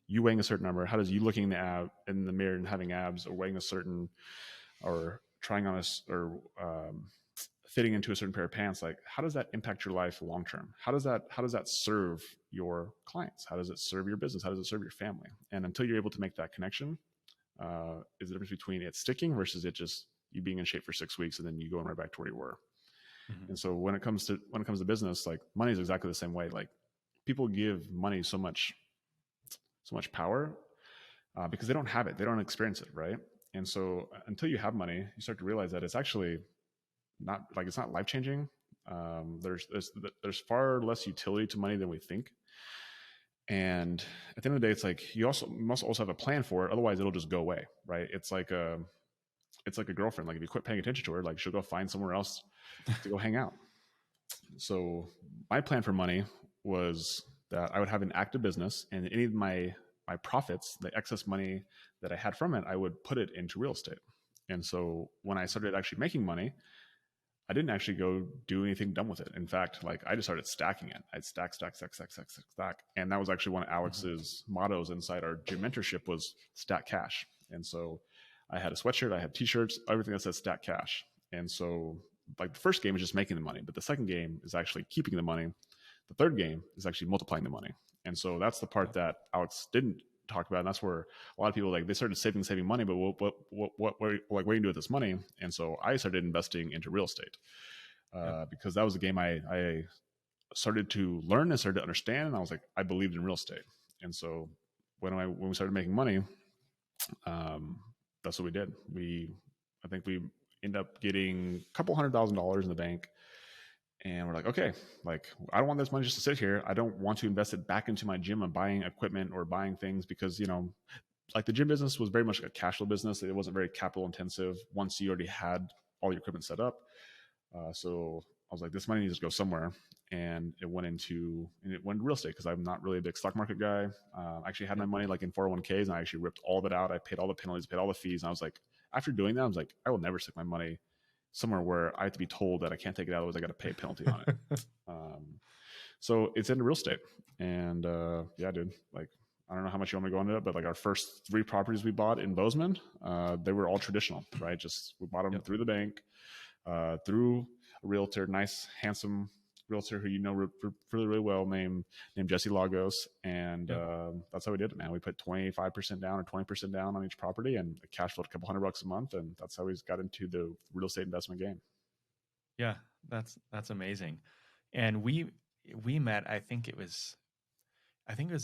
you weighing a certain number, how does you looking in the mirror and having abs, or weighing a certain, or trying on or fitting into a certain pair of pants, like how does that impact your life long term? How does that serve your clients? How does it serve your business? How does it serve your family? And until you're able to make that connection, is the difference between it sticking versus it just you being in shape for 6 weeks and then you going right back to where you were. Mhm. And so when it comes to business, like money is exactly the same way. Like people give money so much power, because they don't have it, they don't experience it, right? And so until you have money, you start to realize that it's actually it's not life changing. There's far less utility to money than we think. And at the end of the day, it's like you must also have a plan for it. Otherwise, it'll just go away, right? It's like a girlfriend. Like if you quit paying attention to her, like she'll go find somewhere else to go hang out. So my plan for money was that I would have an active business, and any of my profits, the excess money that I had from it, I would put it into real estate. And so when I started actually making money, I didn't actually go do anything dumb with it. In fact, like I just started stacking it. I'd stack, stack, stack, stack, stack, stack, stack. And that was actually one of Mhm. Alex's mottos inside our gym mentorship was stack cash. And so I had a sweatshirt, I had t-shirts, everything that says stack cash. And so like the first game is just making the money, but the second game is actually keeping the money. The third game is actually multiplying the money. And so that's the Yeah. part that Alex didn't talk about. And that's where a lot of people like they started saving money, but what are you do with this money? And so I started investing into real estate, Yep. because that was a game I started to learn and started to understand. And I was like, I believed in real estate. And so when we started making money, um, that's what we did. I think we ended up getting a couple $100,000 in the bank, And we're like, okay, like I don't want this money just to sit here. I don't want to invest it back into my gym and buying equipment or buying things because, like the gym business was very much like a cash flow business. It wasn't very capital intensive once you already had all your equipment set up. So I was like, this money needs to go somewhere. And it went into real estate because I'm not really a big stock market guy. I actually had my Yep. money like in 401ks and I actually ripped all of it out. I paid all the penalties, paid all the fees. And I was like, after doing that, I was like, I will never stick my money somewhere where I have to be told that I can't take it out, otherwise I got to pay a penalty on it. So it's into real estate. And yeah, dude, like I don't know how much you want me to go into it, but like our first 3 properties we bought in Bozeman, they were all traditional, right? Just we bought them Yep. through the bank, through a realtor, nice, handsome realtor who really, really well, named Jesse Lagos, and Yep. that's how we did it, man. We put 25% down or 20% down on each property, and it cash flowed a couple $100 a month, and that's how we got into the real estate investment game. Yeah, that's amazing. And we met, I think it was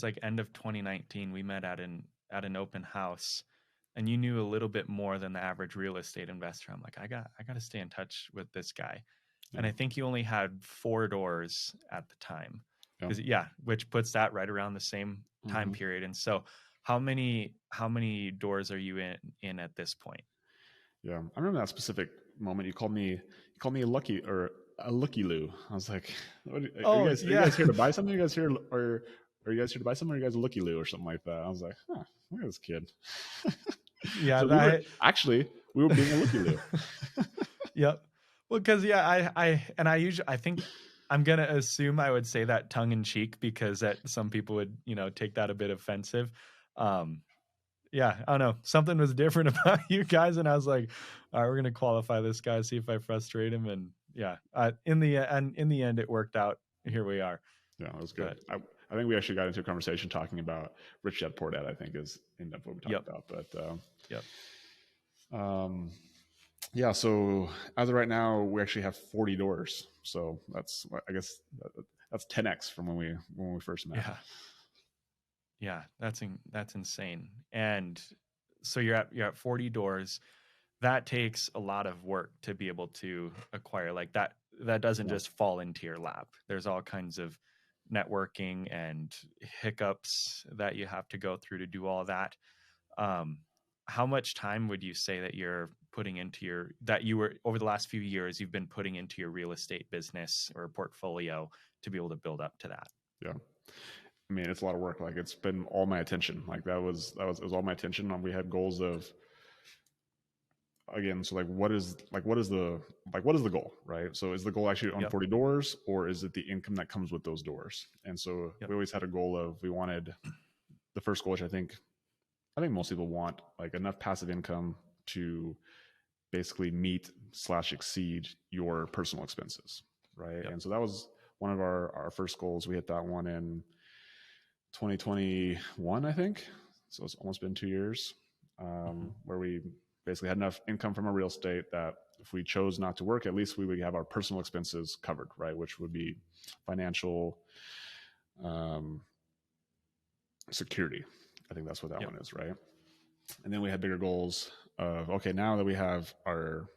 like end of 2019. We met at an open house, and you knew a little bit more than the average real estate investor. I'm like, I got to stay in touch with this guy. Yeah, And I think you only had 4 doors at the time. yeah. Which puts that right around the same time Mm-hmm. period. And so how many doors are you in at this point? Yeah, I remember that specific moment. You called me a looky loo. I was like, are you Oh, guys yeah. here to buy something? Are you guys here or are you guys here to buy something? Or are you guys a looky loo or something like that? I was like, huh, look at this kid. Yeah, So we were being a looky loo. yep. Well, because I think I'm gonna assume I would say that tongue in cheek because that some people would take that a bit offensive. Um, yeah, I don't know. Something was different about you guys, and I was like, all right, we're gonna qualify this guy, see if I frustrate him, and yeah, in the end, it worked out. Here we are. Yeah, it was good. But I think we actually got into a conversation talking about Rich Dad Poor Dad. I think is in what we talked yep, about, but yep, um, yeah. So as of right now, we actually have 40 doors. So I guess that's 10x from when we first met. yeah, yeah. That's insane. And so you're at 40 doors. That takes a lot of work to be able to acquire like that. That doesn't Yeah. just fall into your lap. There's all kinds of networking and hiccups that you have to go through to do all that. um, how much time would you say that you're putting into that you were over the last few years you've been putting into your real estate business or portfolio to be able to build up to that? Yeah. I mean, it's a lot of work. Like it's been all my attention. Like it was all my attention. We had goals of, again, so what is the goal, right? So is the goal actually on Yep. 40 doors, or is it the income that comes with those doors? And so Yep. we always had a goal of, we wanted the first goal, which I think most people want, like enough passive income to basically meet slash exceed your personal expenses, right? Yep. And so that was one of our first goals. We hit that one in 2021, I think. So it's almost been 2 years, Mm-hmm. where we basically had enough income from our real estate that if we chose not to work, at least we would have our personal expenses covered, right? Which would be financial um, security. I think that's what that Yep. one is, right? And then we had bigger goals of, okay, now that we have our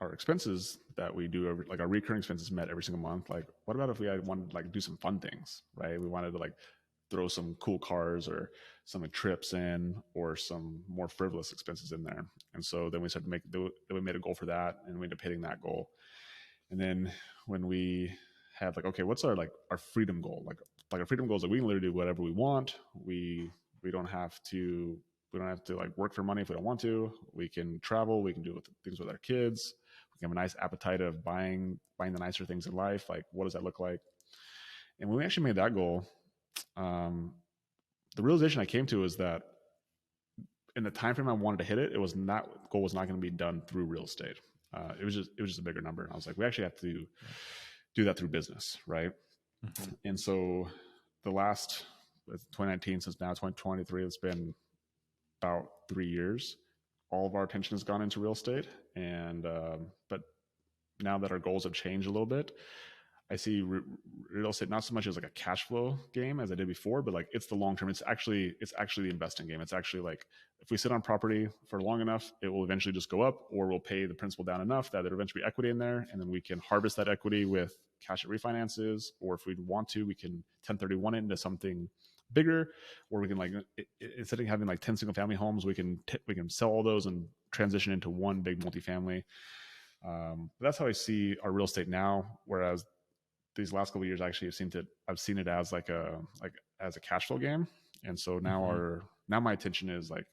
our expenses that we do like our recurring expenses met every single month, like what about if we had wanted to like do some fun things, right? We wanted to like throw some cool cars or some trips in, or some more frivolous expenses in there. And so then we started we made a goal for that, and we ended up hitting that goal. And then when we had like, okay, what's our freedom goal? Like our freedom goal is like we can literally do whatever we want. We don't have to like work for money if we don't want to. We can travel. We can do things with our kids. We can have a nice appetite of buying the nicer things in life. Like, what does that look like? And when we actually made that goal, the realization I came to is that in the time frame I wanted to hit it, goal was not going to be done through real estate. It was just a bigger number, and I was like, we actually have to do that through business, right? Mm-hmm. And so the last 2019 since now 2023, it's been about 3 years. All of our attention has gone into real estate, and but now that our goals have changed a little bit, I see real estate not so much as like a cash flow game as I did before, but like it's the long term. It's actually the investing game. It's actually like if we sit on property for long enough, it will eventually just go up, or we'll pay the principal down enough that there'll eventually be equity in there, and then we can harvest that equity with cash at refinances, or if we want to, we can 1031 it into something bigger, or we can like instead of having like 10 single family homes, we can sell all those and transition into one big multifamily. But that's how I see our real estate now. Whereas these last couple of years, actually, I've seen it as as a cash flow game, and so Mm-hmm. now my attention is like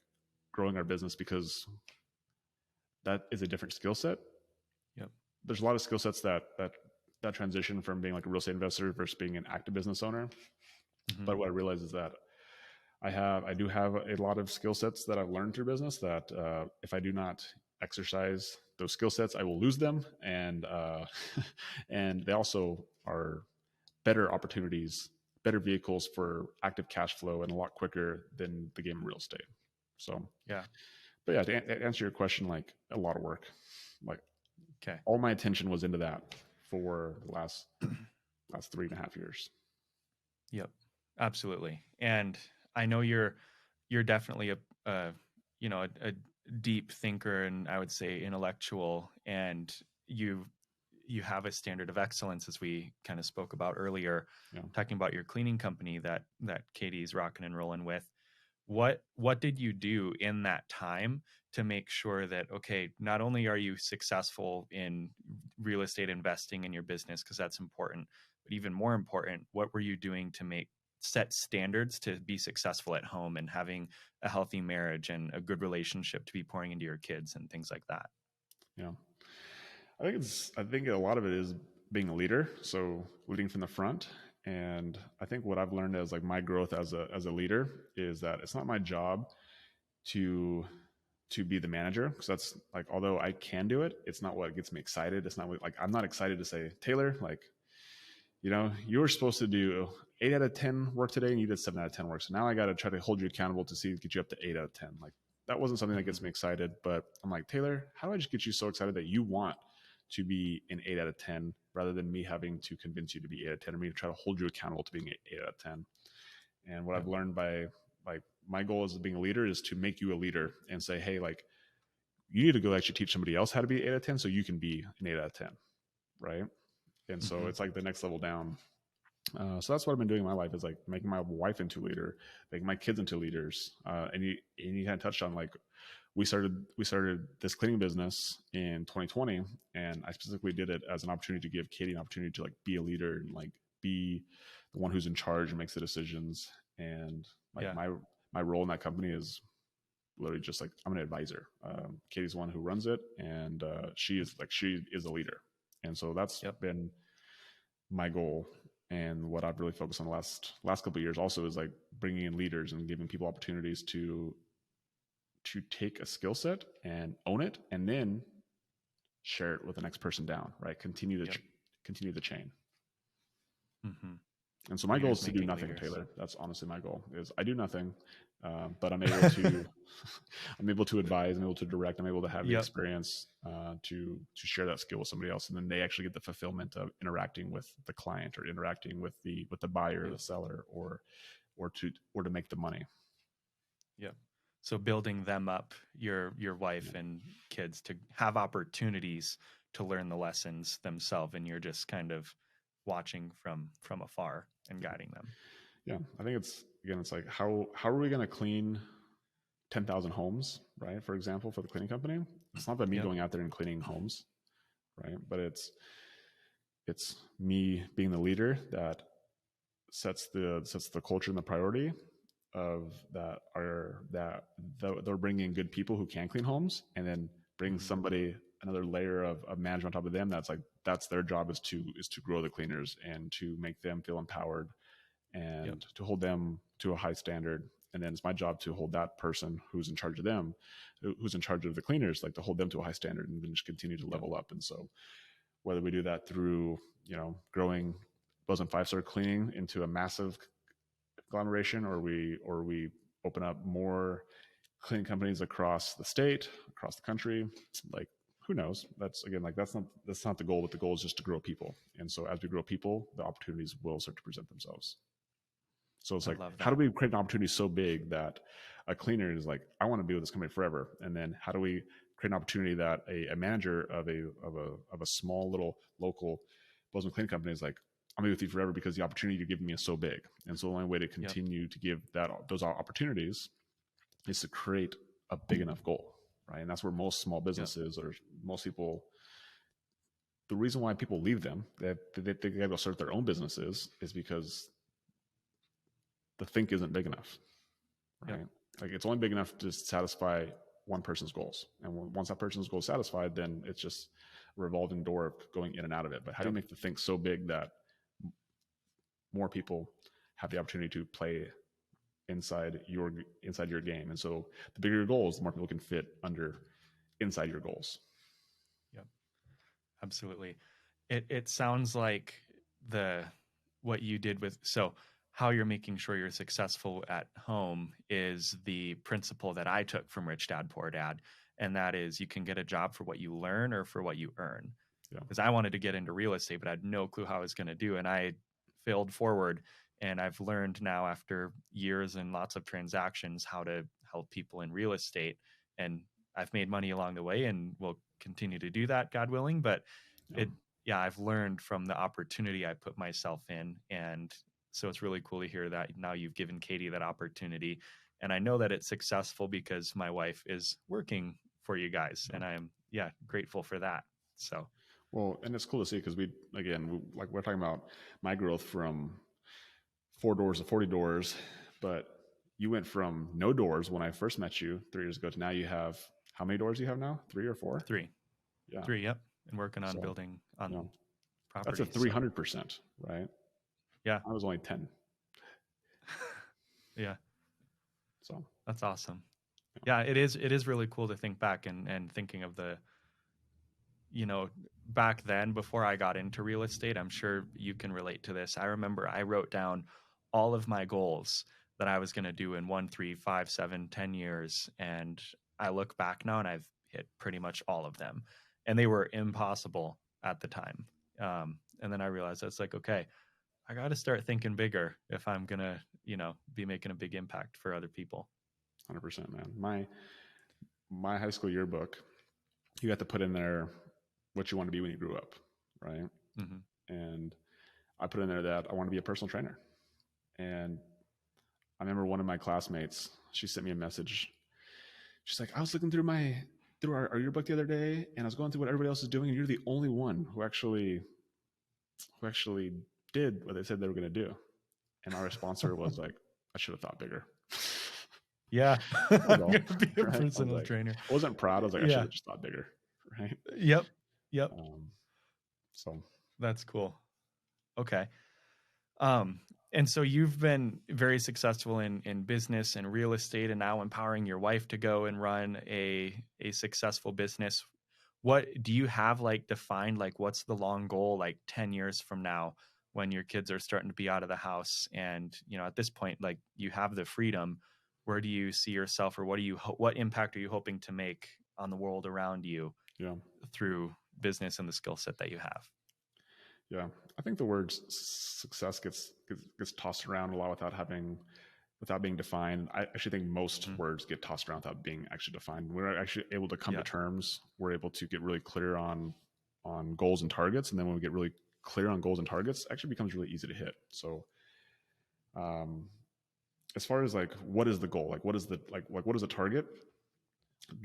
growing our business because that is a different skill set. Yep. There's a lot of skill sets that transition from being like a real estate investor versus being an active business owner. Mm-hmm. But what I realize is that I do have a lot of skill sets that I've learned through business that if I do not exercise those skill sets, I will lose them, and and they also are better opportunities, better vehicles for active cash flow, and a lot quicker than the game of real estate. So, Yeah. but yeah, to answer your question, like a lot of work, like Okay. all my attention was into that for the last 3.5 years. Yep. Absolutely. And I know you're definitely a a deep thinker, and I would say intellectual, and you have a standard of excellence, as we kind of spoke about earlier, Yeah. talking about your cleaning company that Katie's rocking and rolling with. What did you do in that time to make sure that, okay, not only are you successful in real estate investing in your business, because that's important, but even more important, what were you doing to make set standards to be successful at home and having a healthy marriage and a good relationship to be pouring into your kids and things like that? Yeah. I think a lot of it is being a leader, so leading from the front. And I think what I've learned as like my growth as a leader is that it's not my job to be the manager, because that's like, although I can do it, it's not what gets me excited. It's not what, like, I'm not excited to say, Taylor, like, you were supposed to do 8 out of 10 work today and you did 7 out of 10 work, so now I got to try to hold you accountable to see get you up to 8 out of 10. Like, that wasn't something that Mm-hmm. gets me excited. But I'm like, Taylor, how do I just get you so excited that you want to be an 8 out of 10, rather than me having to convince you to be 8 out of 10, or me to try to hold you accountable to being 8 out of 10? And what I've Yep. learned by like my goal as being a leader is to make you a leader and say, hey, like, you need to go actually teach somebody else how to be 8 out of 10 so you can be an 8 out of 10, right? And so Mm-hmm. it's like the next level down. So that's what I've been doing in my life, is like making my wife into a leader, making my kids into leaders. And you kind of touched on, like, we started this cleaning business in 2020, and I specifically did it as an opportunity to give Katie an opportunity to like be a leader and like be the one who's in charge and makes the decisions. And like Yeah. my role in that company is literally just like, I'm an advisor. Katie's the one who runs it, and she is a leader. And so that's Yep. been my goal. And what I've really focused on the last couple of years also is like bringing in leaders and giving people opportunities to take a skill set and own it, and then share it with the next person down, right? Yep. Continue the chain. Mm-hmm. And so my goal is Leaders to do making nothing, leaders. Taylor. That's honestly my goal. Is I do nothing, but I'm able to I'm able to advise, I'm able to direct, I'm able to have the Yep. experience to share that skill with somebody else, and then they actually get the fulfillment of interacting with the client, or interacting with the buyer, or Yep. the seller, or to make the money. Yep. So building them up, your wife Yeah. and kids, to have opportunities to learn the lessons themselves, and you're just kind of watching from afar and guiding them. Yeah, I think it's like, how are we going to clean 10,000 homes, right? For example, for the cleaning company, it's not about me Yep. going out there and cleaning homes, right? But it's me being the leader that sets the culture and the priority of that they're bringing good people who can clean homes, and then bring Mm-hmm. somebody, another layer of management on top of them, that's like, that's their job, is to grow the cleaners and to make them feel empowered, Yep. and to hold them to a high standard. And then it's my job to hold that person who's in charge of them, who's in charge of the cleaners, like, to hold them to a high standard, and then just continue to Yep. level up. And so whether we do that through, growing Buzz and Five Star Cleaning into a massive conglomeration, or we open up more cleaning companies across the state, across the country, like, who knows? That's again, like that's not the goal, but the goal is just to grow people. And so as we grow people, the opportunities will start to present themselves. So it's I like, love how do that. we create an opportunity so big that a cleaner is like, I want to be with this company forever? And then how do we create an opportunity that a manager of a small little local Bozeman cleaning company is like, I'm gonna be with you forever because the opportunity you're giving me is so big. And so the only way to Yep. continue to give those opportunities is to create a big enough goal, right? And that's where most small Yep. businesses or most people, the reason why people leave them, they gotta go start their own businesses, is because the think isn't big enough, Yep. right? Like it's only big enough to satisfy one person's goals, and once that person's goal is satisfied, then it's just a revolving door of going in and out of it. But how do you Yep. make the think so big that more people have the opportunity to play inside your game? And so the bigger your goals, the more people can fit under inside your goals. Yep. Absolutely. It sounds like the what you did with so how you're making sure you're successful at home is the principle that I took from Rich Dad Poor Dad, and that is you can get a job for what you learn or for what you earn. Yeah. Because I wanted to get into real estate, but I had no clue how I was going to do, and I failed forward. And I've learned now after years and lots of transactions how to help people in real estate, and I've made money along the way, and will continue to do that, God willing. But Yeah. it yeah, I've learned from the opportunity I put myself in. And so it's really cool to hear that now you've given Katie that opportunity. And I know that it's successful because my wife is working for you guys. Yeah. And I'm, grateful for that. So, Well, and it's cool to see because like we're talking about my growth from 4 doors to 40 doors, but you went from no doors when I first met you 3 years ago to now you have, how many doors do you have now? 3 or 4? three, Yeah. three, yep. And working on So, building you on know, that's a properties. So, 300%, right? yeah, I was only 10. yeah, So, that's awesome. Yeah, it is really cool to think back and thinking of the back then before I got into real estate. I'm sure you can relate to this. I remember I wrote down all of my goals that I was going to do in 1, 3, 5, 7, 10 years. And I look back now and I've hit pretty much all of them. And they were impossible at the time. And then I realized I was like, okay, I got to start thinking bigger if I'm going to, be making a big impact for other people. 100%, man. My high school yearbook, you got to put in there what you want to be when you grew up, right? Mm-hmm. And I put in there that I want to be a personal trainer. And I remember one of my classmates, she sent me a message. She's like, I was looking through our yearbook the other day, and I was going through what everybody else is doing, and you're the only one who actually did what they said they were going to do. And my response to her was like, I should have thought bigger. Yeah, That was I'm all. going to be a Right? I was personal like, trainer. I wasn't proud. I was like, I should Yeah. have just thought bigger. Right. Yep. Yep. Um, so That's cool. Okay. Um, and so you've been very successful in business and real estate, and now empowering your wife to go and run a successful business. What do you have like defined, like what's the long goal, like 10 years from now when your kids are starting to be out of the house? And, at this point, like you have the freedom, where do you see yourself, or what impact are you hoping to make on the world around you yeah, through business and the skill set that you have? yeah. I think the word success gets tossed around a lot without being defined. I actually think most Mm-hmm. words get tossed around without being actually defined. We're actually able to come to Yeah. terms. We're able to get really clear on goals and targets, and then when we get really clear on goals and targets, it actually becomes really easy to hit. So, as far as like what is the goal, like what is the target?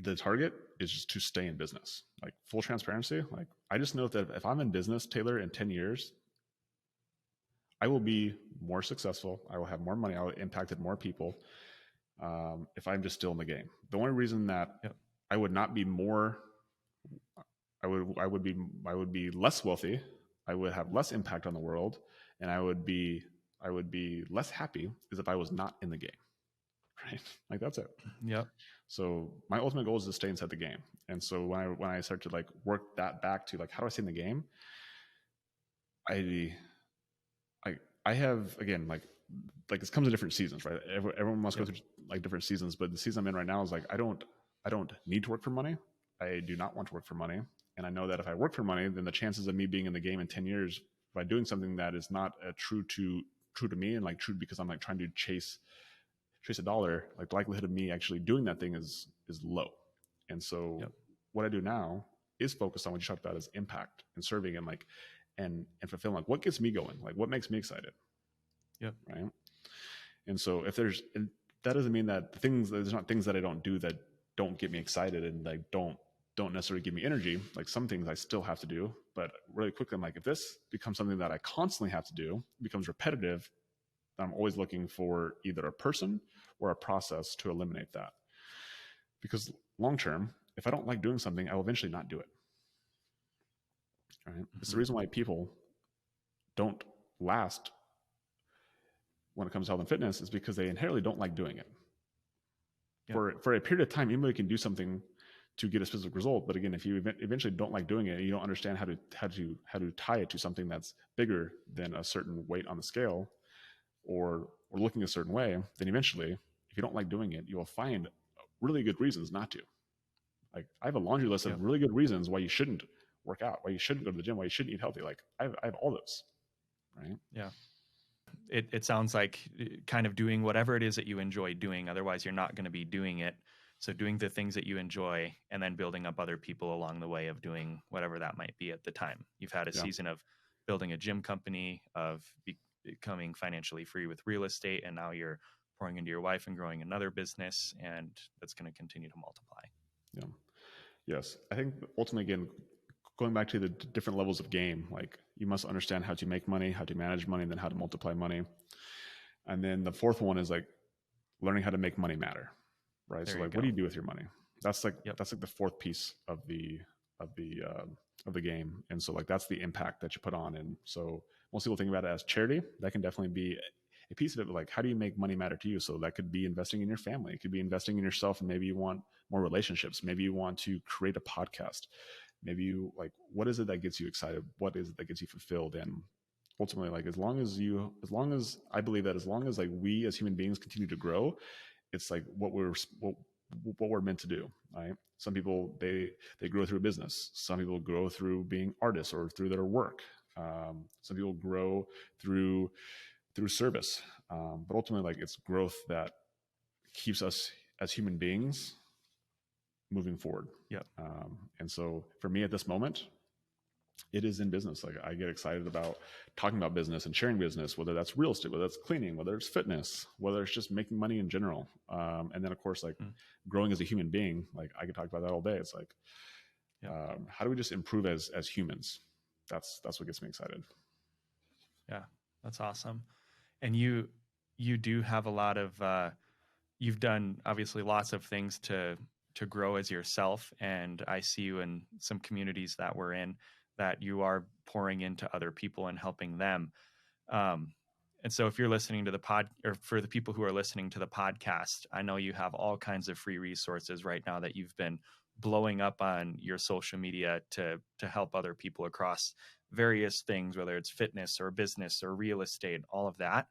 The target is just to stay in business. Like full transparency, like I just know that if I'm in business, Taylor, in 10 years, I will be more successful. I will have more money. I will have impacted more people. If I'm just still in the game. The only reason that Yep. I would not be more, I would be less wealthy. I would have less impact on the world, and I would be less happy is if I was not in the game. Right? Like that's it. Yep. So my ultimate goal is to stay inside the game. And so when I start to like work that back to like how do I stay in the game, I have again like this comes in different seasons, right? Everyone must go Yep. through like different seasons, but the season I'm in right now is like I don't need to work for money. I do not want to work for money. And I know that if I work for money, then the chances of me being in the game in 10 years by doing something that is not true to me and like true because I'm like trying to chase a dollar, like the likelihood of me actually doing that thing is low. And so Yep. what I do now is focused on what you talked about is impact and serving and like and fulfilling, like what gets me going, like what makes me excited. Yep. Right. And so if that doesn't mean that there's not things that I don't do that don't get me excited and like don't necessarily give me energy. Like some things I still have to do, but really quickly, I'm like, if this becomes something that I constantly have to do, becomes repetitive, I'm always looking for either a person or a process to eliminate that. Because long term, if I don't like doing something, I will eventually not do it. Right? It's the reason why people don't last when it comes to health and fitness is because they inherently don't like doing it. Yep. For a period of time, anybody can do something to get a specific result, but again, if you eventually don't like doing it, and you don't understand how to tie it to something that's bigger than a certain weight on the scale, or looking a certain way, then eventually, if you don't like doing it, you will find really good reasons not to. Like I have a laundry list of really good reasons why you shouldn't work out, why you shouldn't go to the gym, why you shouldn't eat healthy. Like I have all those, right? Yeah. It sounds like kind of doing whatever it is that you enjoy doing. Otherwise, you're not going to be doing it. So doing the things that you enjoy and then building up other people along the way of doing whatever that might be at the time. You've had a season of building a gym company, of becoming financially free with real estate, and now you're pouring into your wife and growing another business, and that's going to continue to multiply. Yeah. Yes. I think ultimately, again, going back to the different levels of game, like you must understand how to make money, how to manage money, and then how to multiply money. And then the fourth one is like learning how to make money matter, right? So like, what do you do with your money? That's like that's like the fourth piece of the game. And so like that's the impact that you put on. And so most people think about it as charity. That can definitely be a piece of it, but like how do you make money matter to you? So that could be investing in your family. It could be investing in yourself, and maybe you want more relationships. Maybe you want to create a podcast. Maybe you like, what is it that gets you excited? What is it that gets you fulfilled? And ultimately, like as long as I believe that as long as like we as human beings continue to grow, it's like what we're meant to do, right? Some people they grow through business. Some people grow through being artists or through their work. Some people grow through service. But ultimately, like it's growth that keeps us as human beings moving forward. Yeah. And so for me at this moment, it is in business. Like I get excited about talking about business and sharing business, whether that's real estate, whether that's cleaning, whether it's fitness, whether it's just making money in general. And then of course, like growing as a human being, like I could talk about that all day. It's like, how do we just improve as humans? That's what gets me excited. Yeah, that's awesome. And you do have a lot of, you've done obviously lots of things to grow as yourself. And I see you in some communities that we're in that you are pouring into other people and helping them. And so if you're listening to the or for the people who are listening to the podcast, I know you have all kinds of free resources right now that you've been blowing up on your social media to help other people across various things, whether it's fitness or business or real estate, all of that.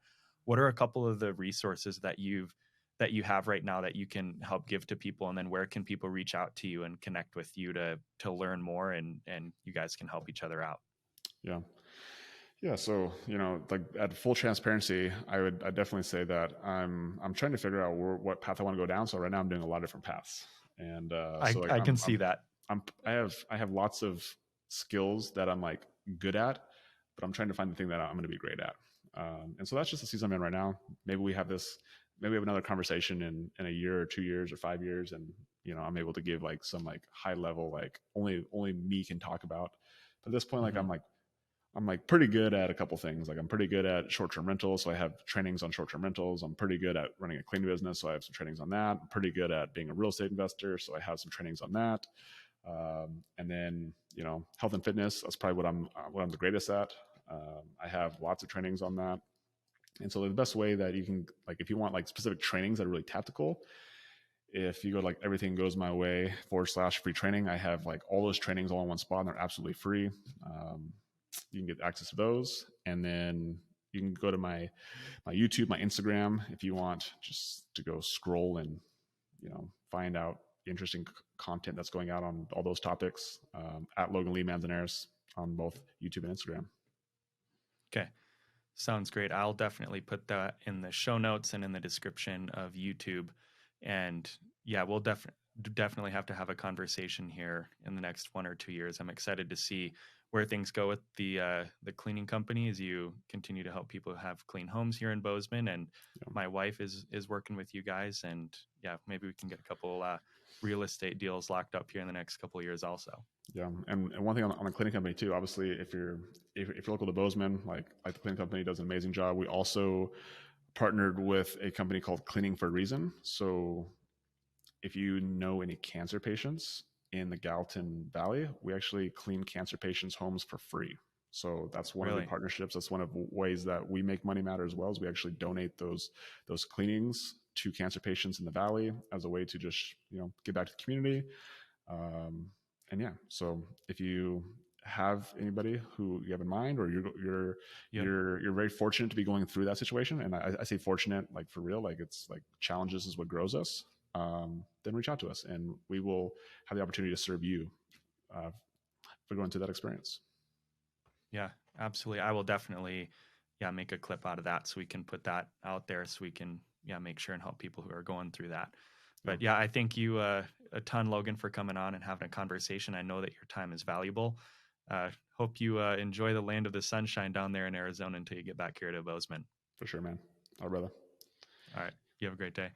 What are a couple of the resources that you have right now that you can help give to people? And then where can people reach out to you and connect with you to learn more, and you guys can help each other out? Yeah. So, like at full transparency, I'd definitely say that I'm trying to figure out what path I want to go down. So right now I'm doing a lot of different paths, and I can see that. I have lots of skills that I'm like good at, but I'm trying to find the thing that I'm going to be great at. And so that's just the season I'm in right now. Maybe we have another conversation in a year or 2 years or 5 years. And, I'm able to give like some like high level, like only me can talk about. But at this point, like, I'm like pretty good at a couple things. Like I'm pretty good at short-term rentals. So I have trainings on short-term rentals. I'm pretty good at running a cleaning business. So I have some trainings on that. I'm pretty good at being a real estate investor. So I have some trainings on that. And then, health and fitness, that's probably what I'm the greatest at. I have lots of trainings on that. And so the best way that you can, like, if you want like specific trainings that are really tactical, if you go like everything goes my way /free training, I have like all those trainings all in one spot, and they're absolutely free. You can get access to those. And then you can go to my YouTube, my Instagram, if you want just to go scroll and, find out interesting content that's going out on all those topics at Logan Lee Manzanares on both YouTube and Instagram. Okay. Sounds great. I'll definitely put that in the show notes and in the description of YouTube. And yeah, we'll definitely have to have a conversation here in the next 1 or 2 years. I'm excited to see where things go with the cleaning company as you continue to help people have clean homes here in Bozeman. And my wife is working with you guys, and yeah, maybe we can get a couple real estate deals locked up here in the next couple of years also. Yeah, and one thing on the cleaning company too. Obviously, if you're local to Bozeman, like the cleaning company does an amazing job. We also partnered with a company called Cleaning for a Reason. So if you know any cancer patients in the Gallatin Valley, we actually clean cancer patients' homes for free. So that's one of the partnerships. That's one of the ways that we make money matter as well, is we actually donate those cleanings to cancer patients in the valley as a way to just give back to the community. And yeah, so if you have anybody who you have in mind, or you're very fortunate to be going through that situation, and I say fortunate like for real, like it's like challenges is what grows us, then reach out to us and we will have the opportunity to serve you for going through that experience. Yeah, absolutely. I will definitely make a clip out of that so we can put that out there so we can make sure and help people who are going through that. But yeah, I thank you a ton, Logan, for coming on and having a conversation. I know that your time is valuable. Hope you enjoy the land of the sunshine down there in Arizona until you get back here to Bozeman. For sure, man. All right, brother. All right. You have a great day.